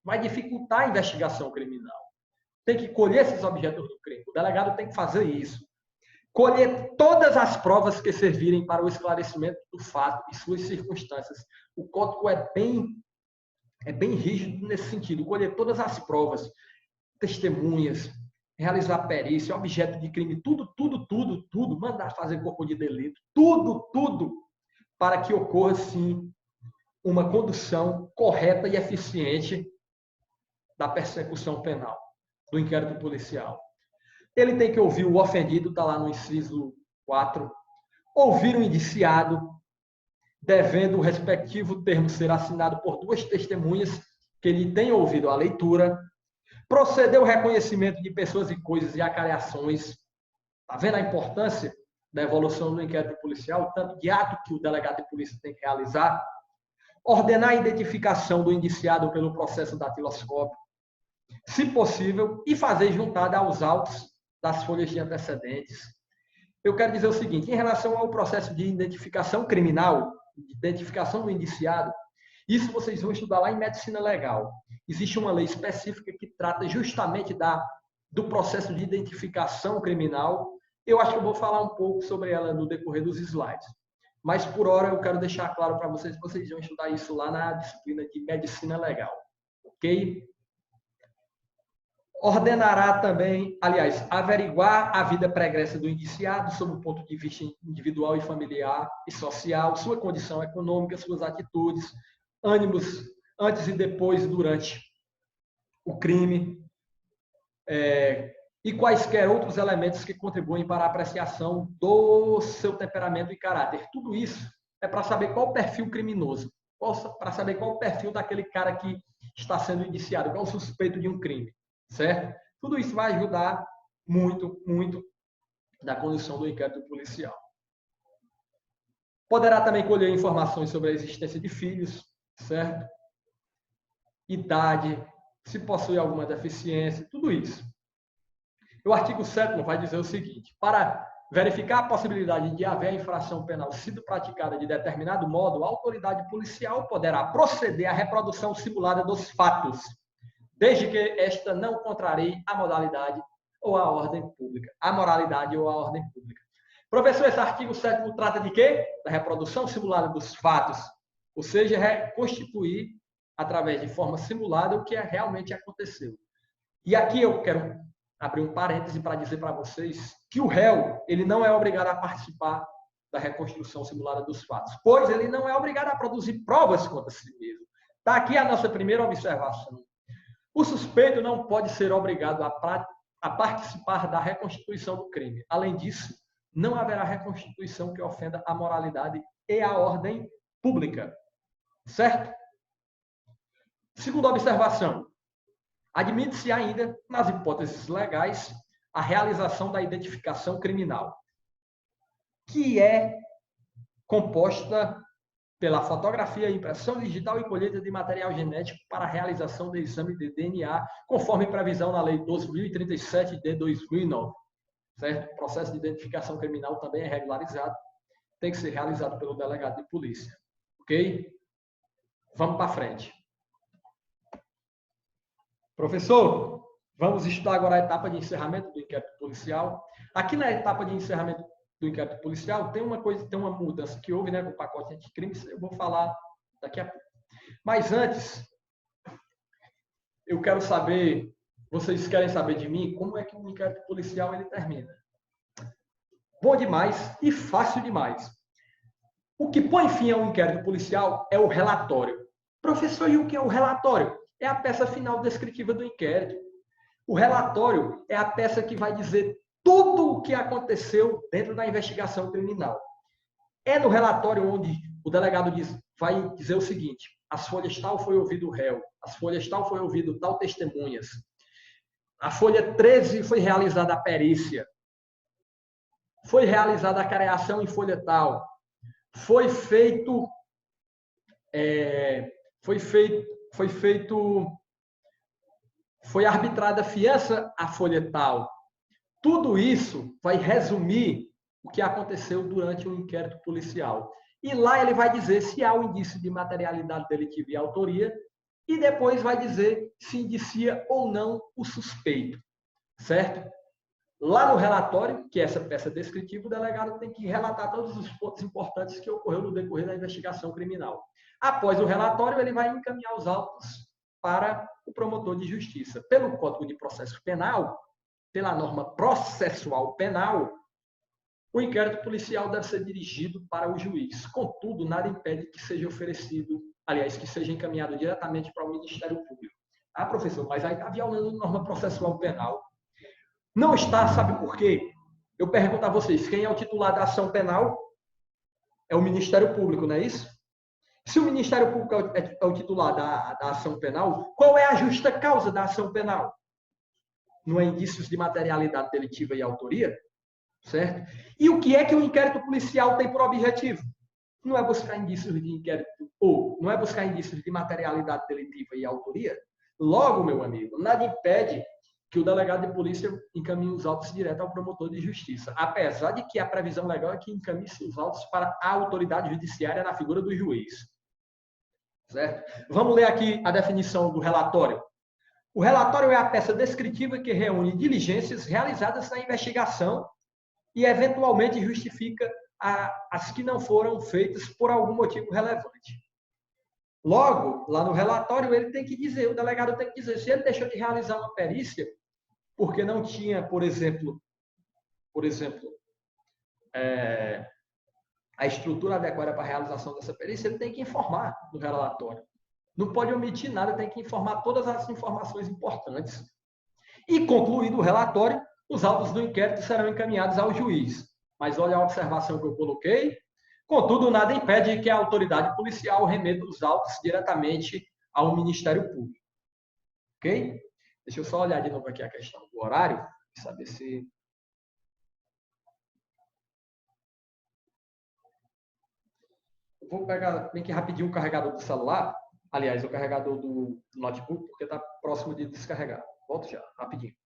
Speaker 1: Vai dificultar a investigação criminal. Tem que colher esses objetos do crime. O delegado tem que fazer isso. Colher todas as provas que servirem para o esclarecimento do fato e suas circunstâncias. O código é bem rígido nesse sentido. Colher todas as provas, testemunhas, realizar perícia, objeto de crime, tudo, mandar fazer corpo de delito, tudo, para que ocorra, sim, uma condução correta e eficiente da persecução penal, do inquérito policial. Ele tem que ouvir o ofendido, está lá no inciso 4, ouvir o indiciado, devendo o respectivo termo ser assinado por duas testemunhas que lhe tenham ouvido a leitura, proceder ao reconhecimento de pessoas e coisas e acariações. Está vendo a importância da evolução do inquérito policial, tanto de ato que o delegado de polícia tem que realizar, ordenar a identificação do indiciado pelo processo datiloscópio, se possível, e fazer juntada aos autos das folhas de antecedentes. Eu quero dizer o seguinte: em relação ao processo de identificação criminal, de identificação do indiciado, isso vocês vão estudar lá em medicina legal. Existe uma lei específica que trata justamente do processo de identificação criminal. Eu acho que eu vou falar um pouco sobre ela no decorrer dos slides. Mas, por hora, eu quero deixar claro para vocês que vocês vão estudar isso lá na disciplina de medicina legal. Ok? Ordenará também, aliás, averiguar a vida pregressa do indiciado sob o ponto de vista individual e familiar e social, sua condição econômica, suas atitudes, ânimos antes e depois, durante o crime, e quaisquer outros elementos que contribuem para a apreciação do seu temperamento e caráter. Tudo isso é para saber qual o perfil criminoso, para saber qual o perfil daquele cara que está sendo indiciado, qual o suspeito de um crime. Certo? Tudo isso vai ajudar muito na condução do inquérito policial. Poderá também colher informações sobre a existência de filhos, certo? Idade, se possui alguma deficiência, tudo isso. O artigo 7º vai dizer o seguinte: para verificar a possibilidade de haver a infração penal sido praticada de determinado modo, a autoridade policial poderá proceder à reprodução simulada dos fatos, desde que esta não contrarie a modalidade ou a ordem pública. A moralidade ou a ordem pública. Professor, esse artigo 7º trata de quê? Da reprodução simulada dos fatos. Ou seja, reconstituir, através de forma simulada, o que realmente aconteceu. E aqui eu quero abrir um parêntese para dizer para vocês que o réu ele não é obrigado a participar da reconstrução simulada dos fatos, pois ele não é obrigado a produzir provas contra si mesmo. Está aqui a nossa primeira observação. O suspeito não pode ser obrigado a participar da reconstituição do crime. Além disso, não haverá reconstituição que ofenda a moralidade e a ordem pública. Certo? Segunda observação. Admite-se ainda, nas hipóteses legais, a realização da identificação criminal, que é composta pela fotografia, impressão digital e colheita de material genético para a realização do exame de DNA, conforme previsão na Lei 12.037 de 2009. Certo? O processo de identificação criminal também é regularizado, tem que ser realizado pelo delegado de polícia. Ok? Vamos para frente. Professor, vamos estudar agora a etapa de encerramento do inquérito policial. Aqui na etapa de encerramento do inquérito policial, tem uma mudança que houve, né, com o pacote anticrime, eu vou falar daqui a pouco. Mas antes, eu quero saber, vocês querem saber de mim, como é que o inquérito policial ele termina? bom demais e fácil demais. O que põe fim ao inquérito policial é o relatório. Professor, e o que é o relatório? É a peça final descritiva do inquérito. O relatório é a peça que vai dizer tudo o que aconteceu dentro da investigação criminal. É no relatório onde o delegado vai dizer o seguinte: as folhas tal foi ouvido o réu, as folhas tal foi ouvido tal testemunhas, a folha 13 foi realizada a perícia, foi realizada a careação em folha tal, foi feito, foi arbitrada fiança à folha tal. Tudo isso vai resumir o que aconteceu durante o inquérito policial. E lá ele vai dizer se há o indício de materialidade delitiva e autoria, e depois vai dizer se indicia ou não o suspeito, certo? Lá no relatório, que é essa peça descritiva, o delegado tem que relatar todos os pontos importantes que ocorreu no decorrer da investigação criminal. Após o relatório, ele vai encaminhar os autos para o promotor de justiça. Pelo Código de Processo Penal, pela norma processual penal, o inquérito policial deve ser dirigido para o juiz. Contudo, nada impede que seja oferecido, aliás, que seja encaminhado diretamente para o Ministério Público. Ah, professor, mas aí está violando a norma processual penal. Não está, sabe por quê? Eu pergunto a vocês, quem é o titular da ação penal? É o Ministério Público, não é isso? Se o Ministério Público é o titular da ação penal, qual é a justa causa da ação penal? Não é indícios de materialidade delitiva e autoria? Certo? E o que é que o inquérito policial tem por objetivo? Não é buscar indícios de inquérito, ou não é buscar indícios de materialidade delitiva e autoria? Logo, meu amigo, nada impede que o delegado de polícia encaminhe os autos direto ao promotor de justiça, apesar de que a previsão legal é que encaminhe os autos para a autoridade judiciária na figura do juiz. Certo? Vamos ler aqui a definição do relatório. O relatório é a peça descritiva que reúne diligências realizadas na investigação e, eventualmente, justifica as que não foram feitas por algum motivo relevante. Logo, lá no relatório, ele tem que dizer, o delegado tem que dizer, se ele deixou de realizar uma perícia porque não tinha, por exemplo, a estrutura adequada para a realização dessa perícia, ele tem que informar no relatório. Não pode omitir nada, tem que informar todas as informações importantes. E, concluído o relatório, os autos do inquérito serão encaminhados ao juiz. Mas olha a observação que eu coloquei. Contudo, nada impede que a autoridade policial remeta os autos diretamente ao Ministério Público. Ok? Deixa eu só olhar de novo aqui a questão do horário, saber se... Eu vou pegar bem que rapidinho o carregador do celular, aliás, o carregador do notebook, porque está próximo de descarregar. Volto já, rapidinho.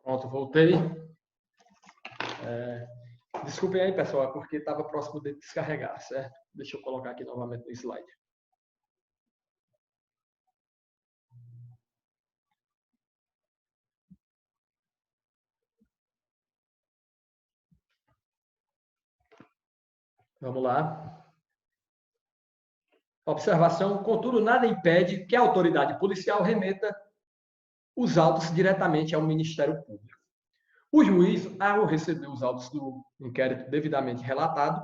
Speaker 1: Pronto, voltei. Desculpem aí, pessoal, porque estava próximo de descarregar, certo? Deixa eu colocar aqui novamente no slide. Vamos lá. Observação: contudo, nada impede que a autoridade policial remeta os autos diretamente ao Ministério Público. O juiz, ao receber os autos do inquérito devidamente relatado,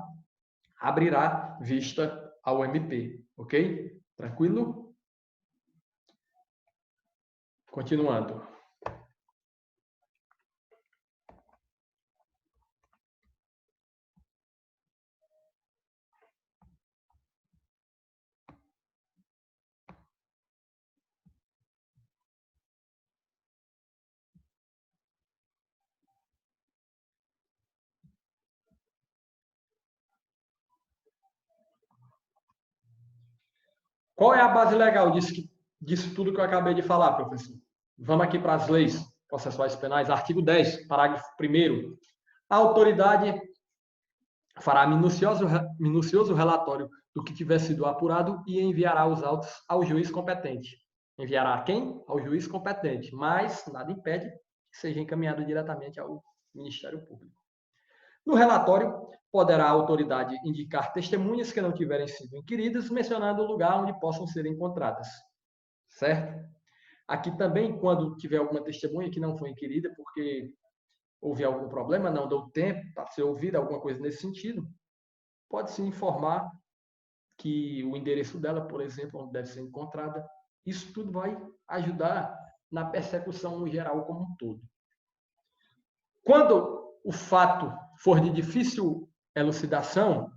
Speaker 1: abrirá vista ao MP, ok? Tranquilo? Continuando. Qual é a base legal disso tudo que eu acabei de falar, professor? Vamos aqui para as leis processuais penais. Artigo 10, parágrafo 1º. A autoridade fará minucioso relatório do que tiver sido apurado e enviará os autos ao juiz competente. Enviará a quem? Ao juiz competente, mas nada impede que seja encaminhado diretamente ao Ministério Público. No relatório, poderá a autoridade indicar testemunhas que não tiverem sido inquiridas, mencionando o lugar onde possam ser encontradas. Certo? Aqui também, quando tiver alguma testemunha que não foi inquirida, porque houve algum problema, não deu tempo para ser ouvida, alguma coisa nesse sentido, pode-se informar que o endereço dela, por exemplo, onde deve ser encontrada, isso tudo vai ajudar na persecução no geral como um todo. Quando o fato for de difícil elucidação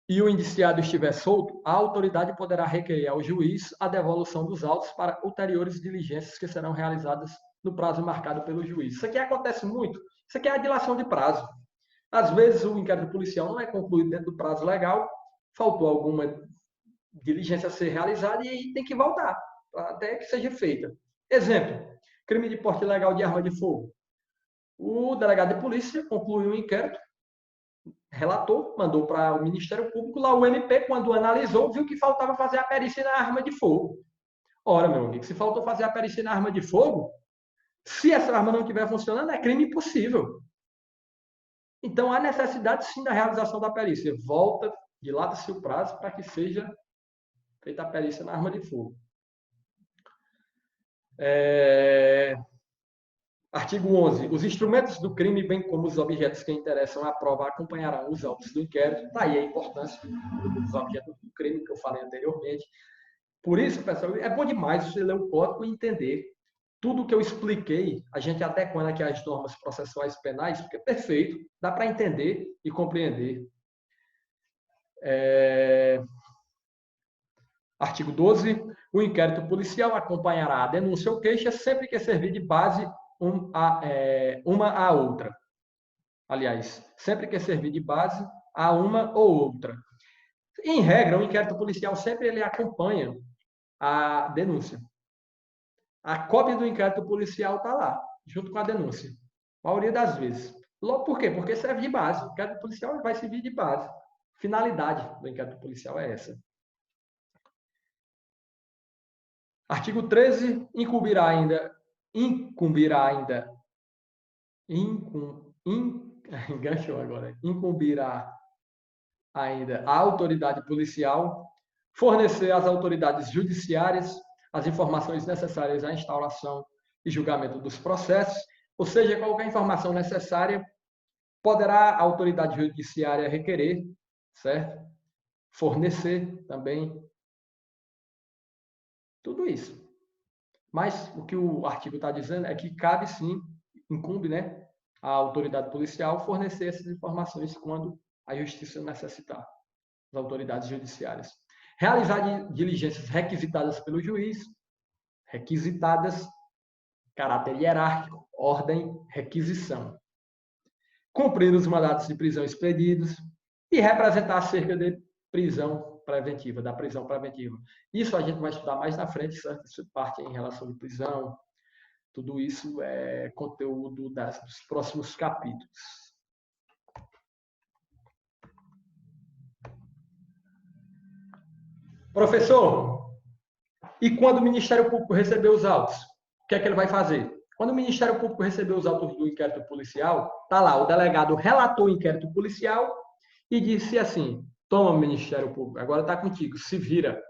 Speaker 1: e o indiciado estiver solto, a autoridade poderá requerer ao juiz a devolução dos autos para ulteriores diligências que serão realizadas no prazo marcado pelo juiz. Isso aqui acontece muito. Isso aqui é a dilação de prazo. Às vezes, o inquérito policial não é concluído dentro do prazo legal, faltou alguma diligência a ser realizada e aí tem que voltar até que seja feita. Exemplo, crime de porte ilegal de arma de fogo. O delegado de polícia concluiu o inquérito, relatou, mandou para o Ministério Público, lá o MP, quando analisou, viu que faltava fazer a perícia na arma de fogo. Ora, meu amigo, se faltou fazer a perícia na arma de fogo, se essa arma não estiver funcionando, é crime impossível. Então, há necessidade, sim, da realização da perícia. Volta, dilata-se o prazo para que seja feita a perícia na arma de fogo. Artigo 11. Os instrumentos do crime, bem como os objetos que interessam à prova, acompanharão os autos do inquérito. Daí a importância dos objetos do crime que eu falei anteriormente. Por isso, pessoal, é bom demais você ler o código e entender tudo que eu expliquei, a gente adequando aqui as normas processuais penais, porque é perfeito, dá para entender e compreender. Artigo 12. O inquérito policial acompanhará a denúncia ou queixa sempre que servir de base uma à outra. Aliás, sempre que servir de base a uma ou outra. Em regra, o inquérito policial sempre ele acompanha a denúncia. A cópia do inquérito policial está lá, junto com a denúncia. A maioria das vezes. Logo, por quê? Porque serve de base. O inquérito policial vai servir de base. Finalidade do inquérito policial é essa. Artigo 13. Incumbirá ainda a autoridade policial fornecer às autoridades judiciárias as informações necessárias à instauração e julgamento dos processos, ou seja, qualquer informação necessária poderá a autoridade judiciária requerer, certo? Fornecer também tudo isso. Mas o que o artigo está dizendo é que cabe sim, incumbe, né, a autoridade policial fornecer essas informações quando a justiça necessitar, as autoridades judiciárias. Realizar diligências requisitadas pelo juiz, requisitadas, caráter hierárquico, ordem, requisição. Cumprir os mandatos de prisão expedidos e representar acerca de prisão preventiva, da prisão preventiva. Isso a gente vai estudar mais na frente, certo? Essa parte em relação de prisão, tudo isso é conteúdo dos próximos capítulos. Professor, e quando o Ministério Público receber os autos, o que é que ele vai fazer? Quando o Ministério Público receber os autos do inquérito policial, está lá, o delegado relatou o inquérito policial e disse assim, toma, Ministério Público, agora está contigo, se vira.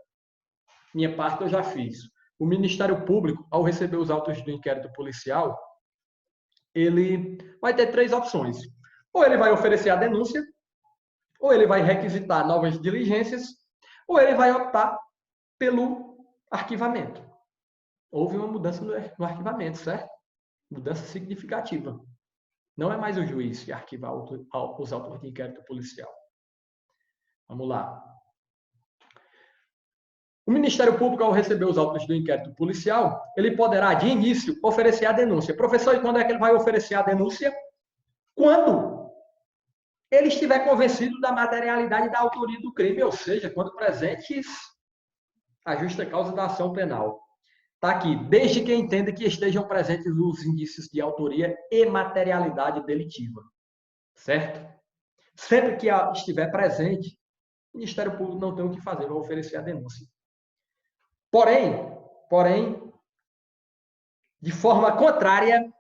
Speaker 1: Minha parte eu já fiz. O Ministério Público, ao receber os autos do inquérito policial, ele vai ter 3 opções. Ou ele vai oferecer a denúncia, ou ele vai requisitar novas diligências, ou ele vai optar pelo arquivamento. Houve uma mudança no arquivamento, certo? Mudança significativa. Não é mais o juiz que arquiva os autos de inquérito policial. Vamos lá. O Ministério Público, ao receber os autos do inquérito policial, ele poderá, de início, oferecer a denúncia. Professor, e quando é que ele vai oferecer a denúncia? Quando ele estiver convencido da materialidade da autoria do crime, ou seja, quando presentes a justa causa da ação penal. Está aqui, desde que entenda que estejam presentes os indícios de autoria e materialidade delitiva. Certo? Sempre que estiver presente, o Ministério Público não tem o que fazer, vai oferecer a denúncia. Porém, de forma contrária,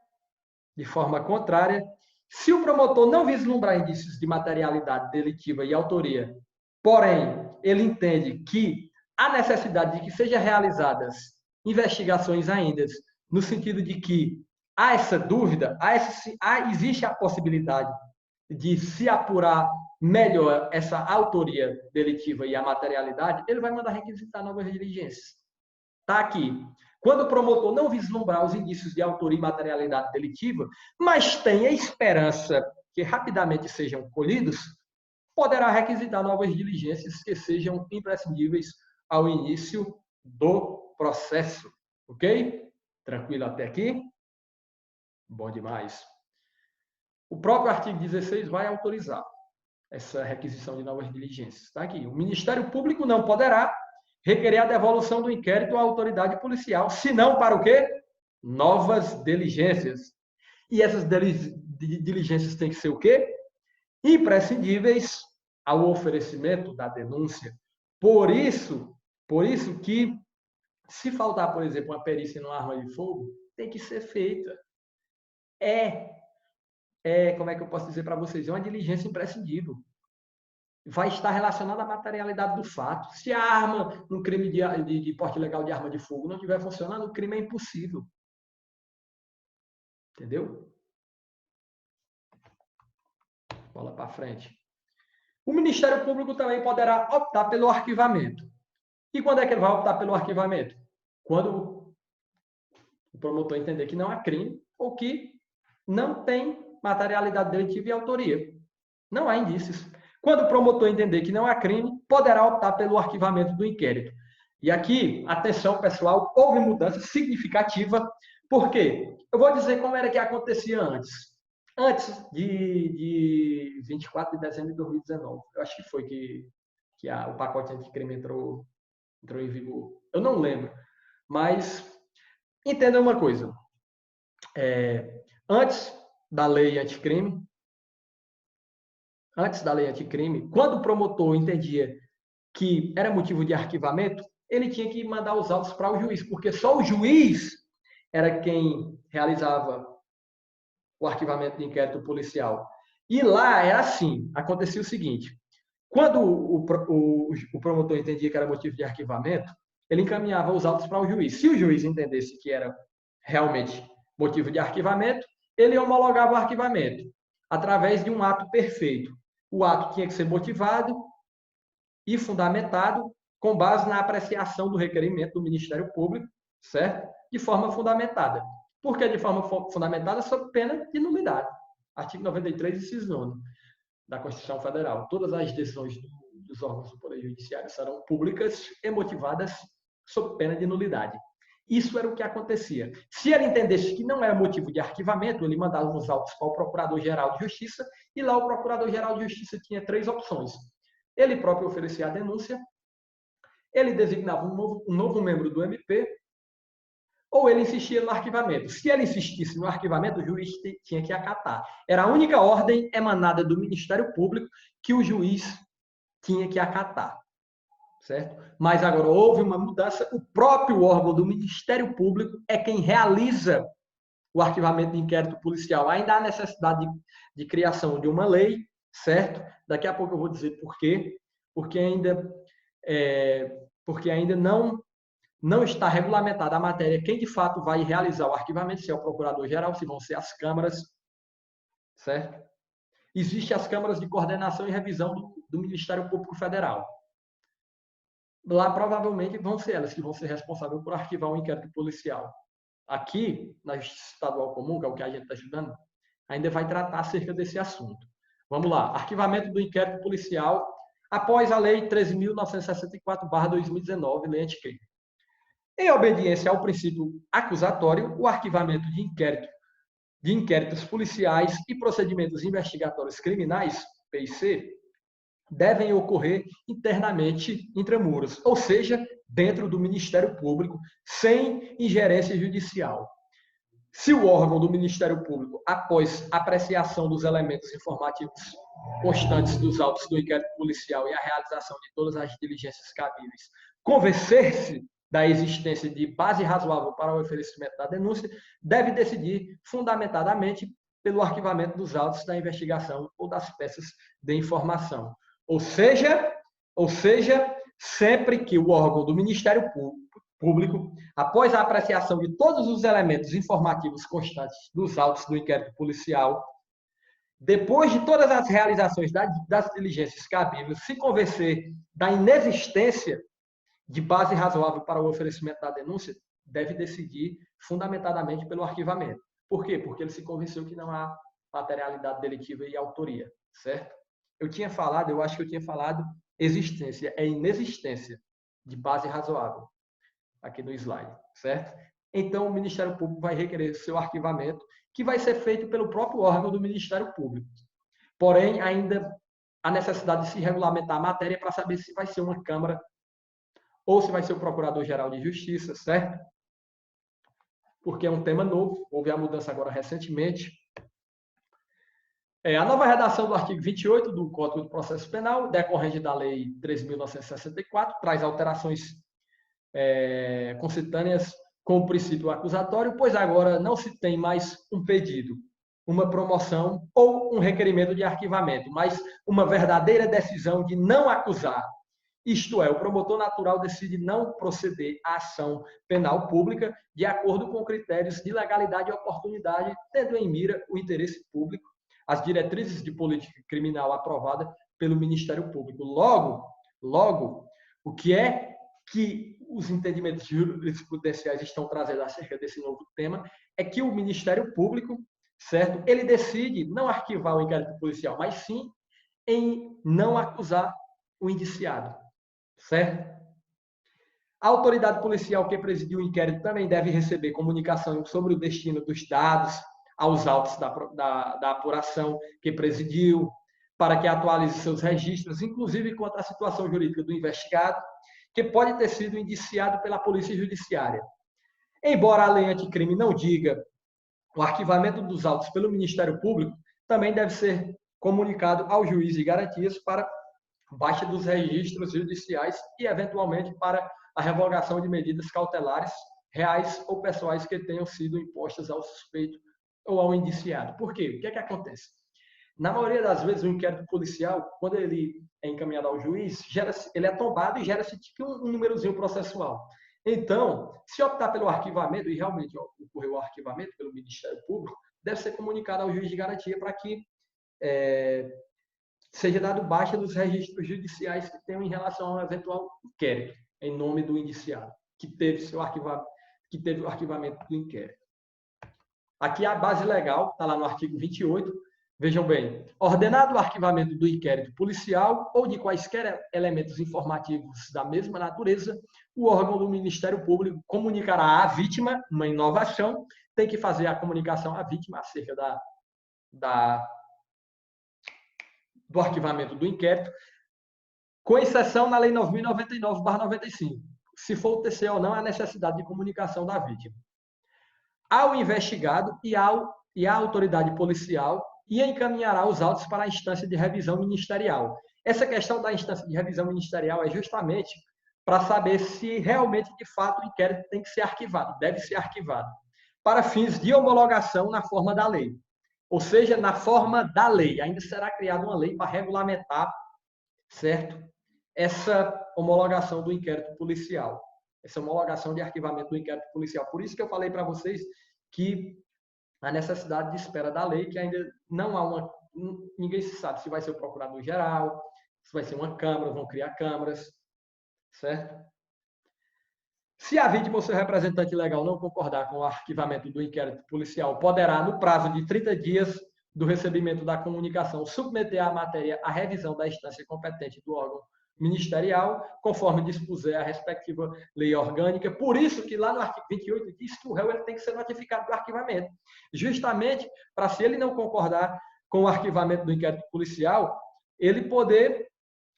Speaker 1: se o promotor não vislumbrar indícios de materialidade delitiva e autoria, porém, ele entende que há necessidade de que sejam realizadas investigações ainda, no sentido de que há essa dúvida, existe a possibilidade de se apurar melhor essa autoria delitiva e a materialidade, ele vai mandar requisitar novas diligências. Está aqui. Quando o promotor não vislumbrar os indícios de autoria e materialidade delitiva, mas tem a esperança que rapidamente sejam colhidos, poderá requisitar novas diligências que sejam imprescindíveis ao início do processo. Ok? Tranquilo até aqui? Bom demais. O próprio artigo 16 vai autorizar essa requisição de novas diligências. Está aqui. O Ministério Público não poderá requerer a devolução do inquérito à autoridade policial, senão para o quê? Novas diligências. E essas diligências têm que ser o quê? Imprescindíveis ao oferecimento da denúncia. Por isso que, se faltar, por exemplo, uma perícia numa arma de fogo, tem que ser feita. Como é que eu posso dizer para vocês? É uma diligência imprescindível. Vai estar relacionada à materialidade do fato. Se a arma, no crime de porte ilegal de arma de fogo, não estiver funcionando, o crime é impossível. Entendeu? Bola para frente. O Ministério Público também poderá optar pelo arquivamento. E quando é que ele vai optar pelo arquivamento? Quando o promotor entender que não há crime ou que não tem materialidade delitiva e autoria. Não há indícios. Quando o promotor entender que não há crime, poderá optar pelo arquivamento do inquérito. E aqui, atenção pessoal, houve mudança significativa. Por quê? Eu vou dizer como era que acontecia antes. Antes de 24 de dezembro de 2019. Eu acho que foi que o pacote anticrime entrou em vigor. Eu não lembro. Mas, entenda uma coisa. Antes da lei anticrime, quando o promotor entendia que era motivo de arquivamento, ele tinha que mandar os autos para o juiz, porque só o juiz era quem realizava o arquivamento de inquérito policial. E lá era assim, acontecia o seguinte, quando o promotor entendia que era motivo de arquivamento, ele encaminhava os autos para o juiz. Se o juiz entendesse que era realmente motivo de arquivamento, ele homologava o arquivamento através de um ato perfeito. O ato tinha que ser motivado e fundamentado com base na apreciação do requerimento do Ministério Público, certo? De forma fundamentada. Por que de forma fundamentada? Sob pena de nulidade. Artigo 93, inciso 9 da Constituição Federal. Todas as decisões dos órgãos do Poder Judiciário serão públicas e motivadas sob pena de nulidade. Isso era o que acontecia. Se ele entendesse que não era motivo de arquivamento, ele mandava os autos para o Procurador-Geral de Justiça, e lá o Procurador-Geral de Justiça tinha 3 opções. Ele próprio oferecia a denúncia, ele designava um novo membro do MP, ou ele insistia no arquivamento. Se ele insistisse no arquivamento, o juiz tinha que acatar. Era a única ordem emanada do Ministério Público que o juiz tinha que acatar. Certo? Mas agora houve uma mudança, o próprio órgão do Ministério Público é quem realiza o arquivamento de inquérito policial. Ainda há necessidade de criação de uma lei, certo? Daqui a pouco eu vou dizer por quê. Porque ainda não está regulamentada a matéria quem de fato vai realizar o arquivamento, se é o Procurador-Geral, se vão ser as câmaras, certo? Existem as câmaras de coordenação e revisão do Ministério Público Federal. Lá provavelmente vão ser elas que vão ser responsáveis por arquivar um inquérito policial. Aqui, na Justiça Estadual Comum, que é o que a gente está estudando, ainda vai tratar acerca desse assunto. Vamos lá. Arquivamento do inquérito policial após a Lei 13.964/2019, Lei Anticrime. Em obediência ao princípio acusatório, o arquivamento de inquéritos policiais e procedimentos investigatórios criminais P e C, devem ocorrer internamente intramuros, ou seja, dentro do Ministério Público, sem ingerência judicial. Se o órgão do Ministério Público, após apreciação dos elementos informativos constantes dos autos do inquérito policial e a realização de todas as diligências cabíveis, convencer-se da existência de base razoável para o oferecimento da denúncia, deve decidir fundamentadamente pelo arquivamento dos autos da investigação ou das peças de informação. Ou seja, sempre que o órgão do Ministério Público, após a apreciação de todos os elementos informativos constantes dos autos do inquérito policial, depois de todas as realizações das diligências cabíveis, se convencer da inexistência de base razoável para o oferecimento da denúncia, deve decidir fundamentadamente pelo arquivamento. Por quê? Porque ele se convenceu que não há materialidade delitiva e autoria, certo? Eu acho que eu tinha falado existência, é inexistência de base razoável aqui no slide, certo? Então, o Ministério Público vai requerer seu arquivamento, que vai ser feito pelo próprio órgão do Ministério Público. Porém, ainda há necessidade de se regulamentar a matéria para saber se vai ser uma Câmara ou se vai ser o Procurador-Geral de Justiça, certo? Porque é um tema novo, houve a mudança agora recentemente. A nova redação do artigo 28 do Código de Processo Penal, decorrente da Lei 13.964, traz alterações concitâneas com o princípio acusatório, pois agora não se tem mais um pedido, uma promoção ou um requerimento de arquivamento, mas uma verdadeira decisão de não acusar. Isto é, o promotor natural decide não proceder à ação penal pública de acordo com critérios de legalidade e oportunidade, tendo em mira o interesse público, as diretrizes de política criminal aprovada pelo Ministério Público. Logo, o que é que os entendimentos jurisprudenciais estão trazendo acerca desse novo tema é que o Ministério Público, certo? Ele decide não arquivar o inquérito policial, mas sim em não acusar o indiciado, certo? A autoridade policial que presidiu o inquérito também deve receber comunicação sobre o destino dos dados aos autos da apuração que presidiu, para que atualize seus registros, inclusive quanto à situação jurídica do investigado, que pode ter sido indiciado pela Polícia Judiciária. Embora a lei anticrime não diga o arquivamento dos autos pelo Ministério Público, também deve ser comunicado ao juiz de garantias para baixa dos registros judiciais e, eventualmente, para a revogação de medidas cautelares reais ou pessoais que tenham sido impostas ao suspeito ou ao indiciado. Por quê? O que é que acontece? Na maioria das vezes, o inquérito policial, quando ele é encaminhado ao juiz, ele é tombado e gera-se tipo um númerozinho processual. Então, se optar pelo arquivamento, e realmente ocorreu o arquivamento pelo Ministério Público, deve ser comunicado ao juiz de garantia para que seja dado baixa dos registros judiciais que tenham em relação a um eventual inquérito, em nome do indiciado, que teve o arquivamento do inquérito. Aqui a base legal, está lá no artigo 28, vejam bem, ordenado o arquivamento do inquérito policial ou de quaisquer elementos informativos da mesma natureza, o órgão do Ministério Público comunicará à vítima, uma inovação, tem que fazer a comunicação à vítima acerca do arquivamento do inquérito, com exceção na Lei 9.099/95, se for o TC ou não, a necessidade de comunicação da vítima, ao investigado e à autoridade policial, e encaminhará os autos para a instância de revisão ministerial. Essa questão da instância de revisão ministerial é justamente para saber se realmente, de fato, o inquérito tem que ser arquivado, deve ser arquivado, para fins de homologação na forma da lei. Ou seja, na forma da lei. Ainda será criada uma lei para regulamentar, certo? Essa homologação do inquérito policial. Essa homologação de arquivamento do inquérito policial. Por isso que eu falei para vocês que a necessidade de espera da lei, que ainda não há ninguém se sabe se vai ser o procurador-geral, se vai ser uma Câmara, vão criar câmaras, certo? Se a vítima ou seu representante legal não concordar com o arquivamento do inquérito policial, poderá, no prazo de 30 dias do recebimento da comunicação, submeter a matéria à revisão da instância competente do órgão ministerial, conforme dispuser a respectiva lei orgânica. Por isso que lá no artigo 28 diz que o réu ele tem que ser notificado do arquivamento. Justamente para, se ele não concordar com o arquivamento do inquérito policial, ele poder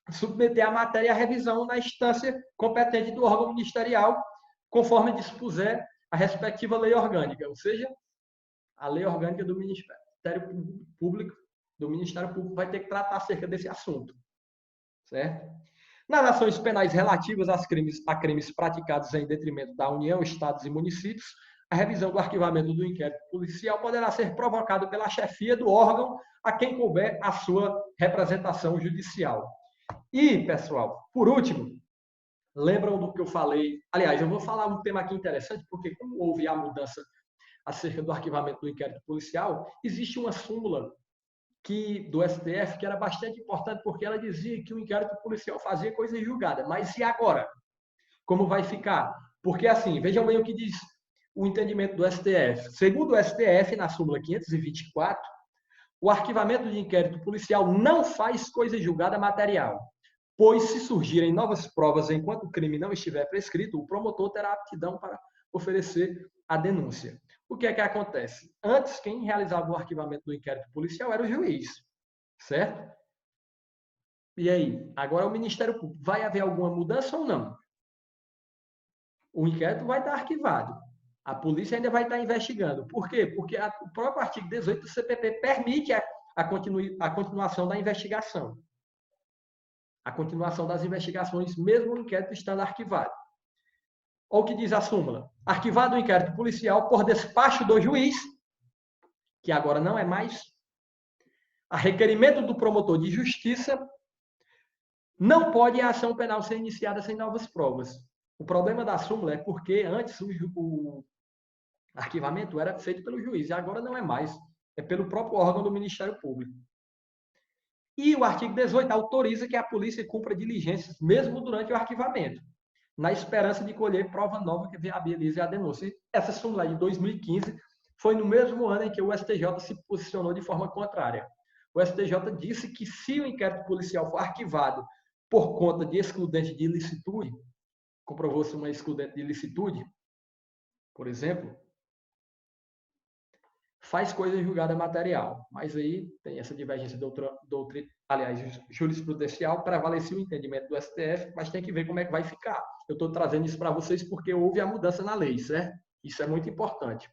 Speaker 1: submeter a matéria à revisão na instância competente do órgão ministerial, conforme dispuser a respectiva lei orgânica, ou seja, a lei orgânica do Ministério Público, vai ter que tratar acerca desse assunto, certo? Nas ações penais relativas a crimes praticados em detrimento da União, Estados e municípios, a revisão do arquivamento do inquérito policial poderá ser provocada pela chefia do órgão a quem couber a sua representação judicial. E, pessoal, por último, lembram do que eu falei? Aliás, eu vou falar um tema aqui interessante, porque como houve a mudança acerca do arquivamento do inquérito policial, existe uma súmula do STF que era bastante importante, porque ela dizia que o inquérito policial fazia coisa julgada. Mas e agora? Como vai ficar? Porque, assim, vejam bem o que diz o entendimento do STF. Segundo o STF, na súmula 524, o arquivamento de inquérito policial não faz coisa julgada material, pois se surgirem novas provas enquanto o crime não estiver prescrito, o promotor terá aptidão para oferecer a denúncia. O que é que acontece? Antes, quem realizava o arquivamento do inquérito policial era o juiz, certo? E aí? Agora o Ministério Público. Vai haver alguma mudança ou não? O inquérito vai estar arquivado. A polícia ainda vai estar investigando. Por quê? Porque o próprio artigo 18 do CPP permite a continuação da investigação. A continuação das investigações, mesmo o inquérito estando arquivado. Olha o que diz a súmula. Arquivado o inquérito policial por despacho do juiz, que agora não é mais, a requerimento do promotor de justiça, não pode a ação penal ser iniciada sem novas provas. O problema da súmula é porque antes o arquivamento era feito pelo juiz, e agora não é mais. É pelo próprio órgão do Ministério Público. E o artigo 18 autoriza que a polícia cumpra diligências, mesmo durante o arquivamento, na esperança de colher prova nova que viabilize a denúncia. Essa súmula de 2015 foi no mesmo ano em que o STJ se posicionou de forma contrária. O STJ disse que se o inquérito policial for arquivado por conta de excludente de ilicitude, comprovou-se uma excludente de ilicitude, por exemplo, faz coisa julgada material. Mas aí tem essa divergência jurisprudencial, prevaleceu o entendimento do STF, mas tem que ver como é que vai ficar. Eu estou trazendo isso para vocês porque houve a mudança na lei, certo? Isso é muito importante.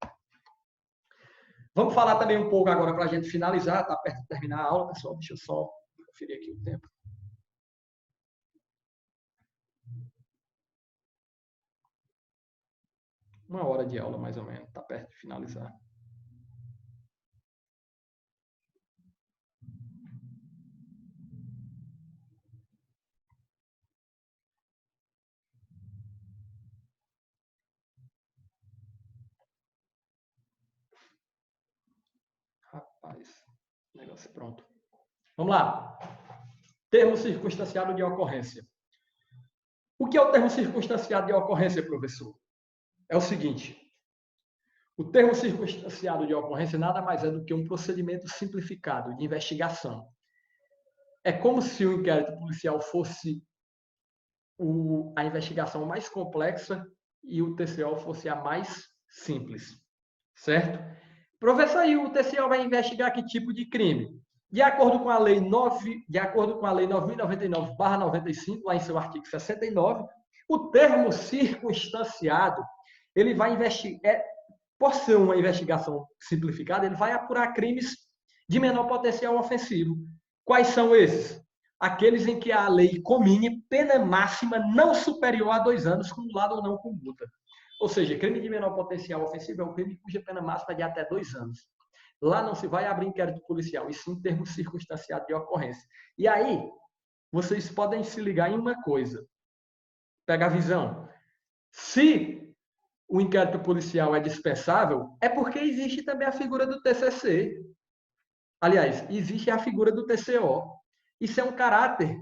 Speaker 1: Vamos falar também um pouco agora para a gente finalizar, está perto de terminar a aula, pessoal. Deixa eu só conferir aqui o tempo. Uma hora de aula, mais ou menos, está perto de finalizar. Rapaz, negócio pronto. Vamos lá. Termo circunstanciado de ocorrência. O que é o termo circunstanciado de ocorrência, professor? É o seguinte. O termo circunstanciado de ocorrência nada mais é do que um procedimento simplificado de investigação. É como se o inquérito policial fosse a investigação mais complexa e o TCO fosse a mais simples, certo? Professor, aí o TCO vai investigar que tipo de crime? De acordo com a lei 9099/95, lá em seu artigo 69, o termo circunstanciado, ele vai investigar, por ser uma investigação simplificada, ele vai apurar crimes de menor potencial ofensivo. Quais são esses? Aqueles em que a lei comine pena máxima não superior a 2 anos, cumulado ou não com multa. Ou seja, crime de menor potencial ofensivo é um crime cuja pena máxima é de até 2 anos. Lá não se vai abrir inquérito policial, e sim termo circunstanciado de ocorrência. E aí, vocês podem se ligar em uma coisa. Pega a visão. Se o inquérito policial é dispensável, é porque existe também a figura do TCC. Aliás, existe a figura do TCO. Isso é um caráter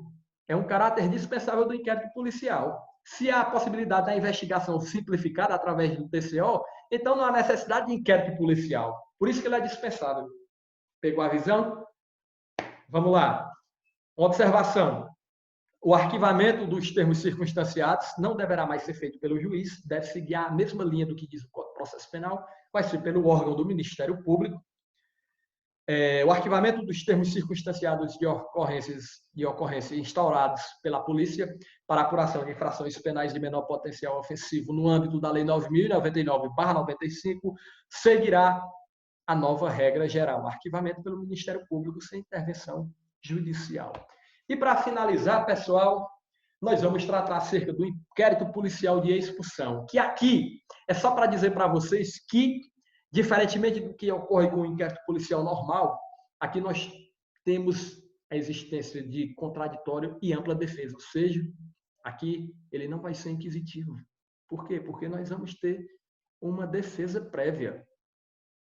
Speaker 1: dispensável do inquérito policial. Se há a possibilidade da investigação simplificada através do TCO, então não há necessidade de inquérito policial. Por isso que ele é dispensável. Pegou a visão? Vamos lá. Uma observação. O arquivamento dos termos circunstanciados não deverá mais ser feito pelo juiz, deve seguir a mesma linha do que diz o Código de Processo Penal, vai ser pelo órgão do Ministério Público. O arquivamento dos termos circunstanciados de ocorrência instaurados pela polícia para apuração de infrações penais de menor potencial ofensivo no âmbito da Lei 9.099/95 seguirá a nova regra geral, arquivamento pelo Ministério Público sem intervenção judicial. E para finalizar, pessoal, nós vamos tratar acerca do inquérito policial de expulsão, que aqui é só para dizer para vocês que, diferentemente do que ocorre com o inquérito policial normal, aqui nós temos a existência de contraditório e ampla defesa, ou seja, aqui ele não vai ser inquisitivo. Por quê? Porque nós vamos ter uma defesa prévia,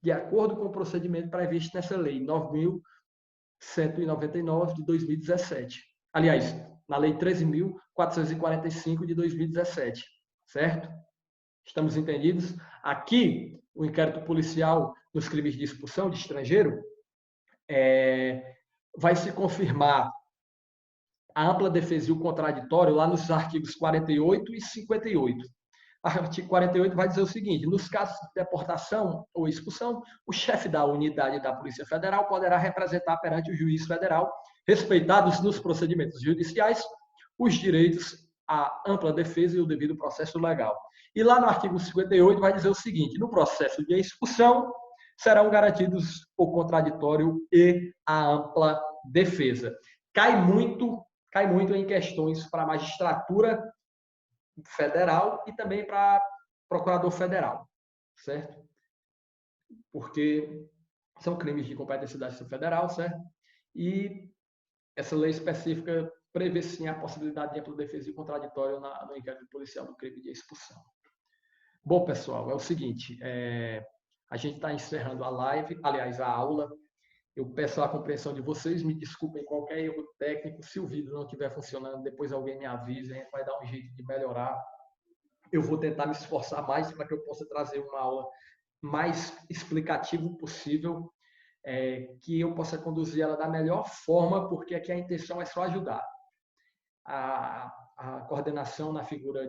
Speaker 1: de acordo com o procedimento previsto nessa lei 9.199 de 2017. Aliás, na lei 13.445 de 2017, certo? Estamos entendidos? Aqui, o inquérito policial nos crimes de expulsão de estrangeiro vai se confirmar a ampla defesa e o contraditório lá nos artigos 48 e 58. O artigo 48 vai dizer o seguinte: nos casos de deportação ou expulsão, o chefe da unidade da Polícia Federal poderá representar perante o juiz federal, respeitados nos procedimentos judiciais, os direitos à ampla defesa e o devido processo legal. E lá no artigo 58 vai dizer o seguinte: no processo de expulsão serão garantidos o contraditório e a ampla defesa. Cai muito em questões para a magistratura federal e também para procurador federal, certo? Porque são crimes de competência da Justiça Federal, certo? E essa lei específica prevê sim a possibilidade de ampla defesa e contraditório no inquérito policial do crime de expulsão. Bom, pessoal, é o seguinte, a gente está encerrando a live, aliás, a aula. Eu peço a compreensão de vocês, me desculpem qualquer erro técnico, se o vídeo não estiver funcionando, depois alguém me avisa, a gente vai dar um jeito de melhorar. Eu vou tentar me esforçar mais para que eu possa trazer uma aula mais explicativa possível, que eu possa conduzir ela da melhor forma, porque aqui a intenção é só ajudar. A coordenação na figura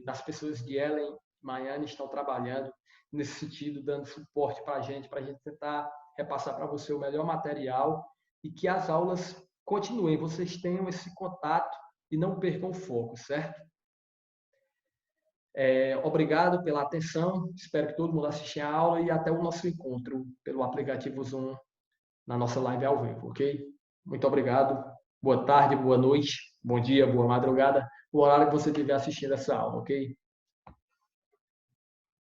Speaker 1: das pessoas de Ellen, Maiane, estão trabalhando nesse sentido, dando suporte para a gente tentar repassar para você o melhor material e que as aulas continuem, vocês tenham esse contato e não percam o foco, certo? Obrigado pela atenção, espero que todo mundo assista a aula e até o nosso encontro pelo aplicativo Zoom na nossa live ao vivo, ok? Muito obrigado, boa tarde, boa noite, bom dia, boa madrugada, o horário que você estiver assistindo essa aula, ok?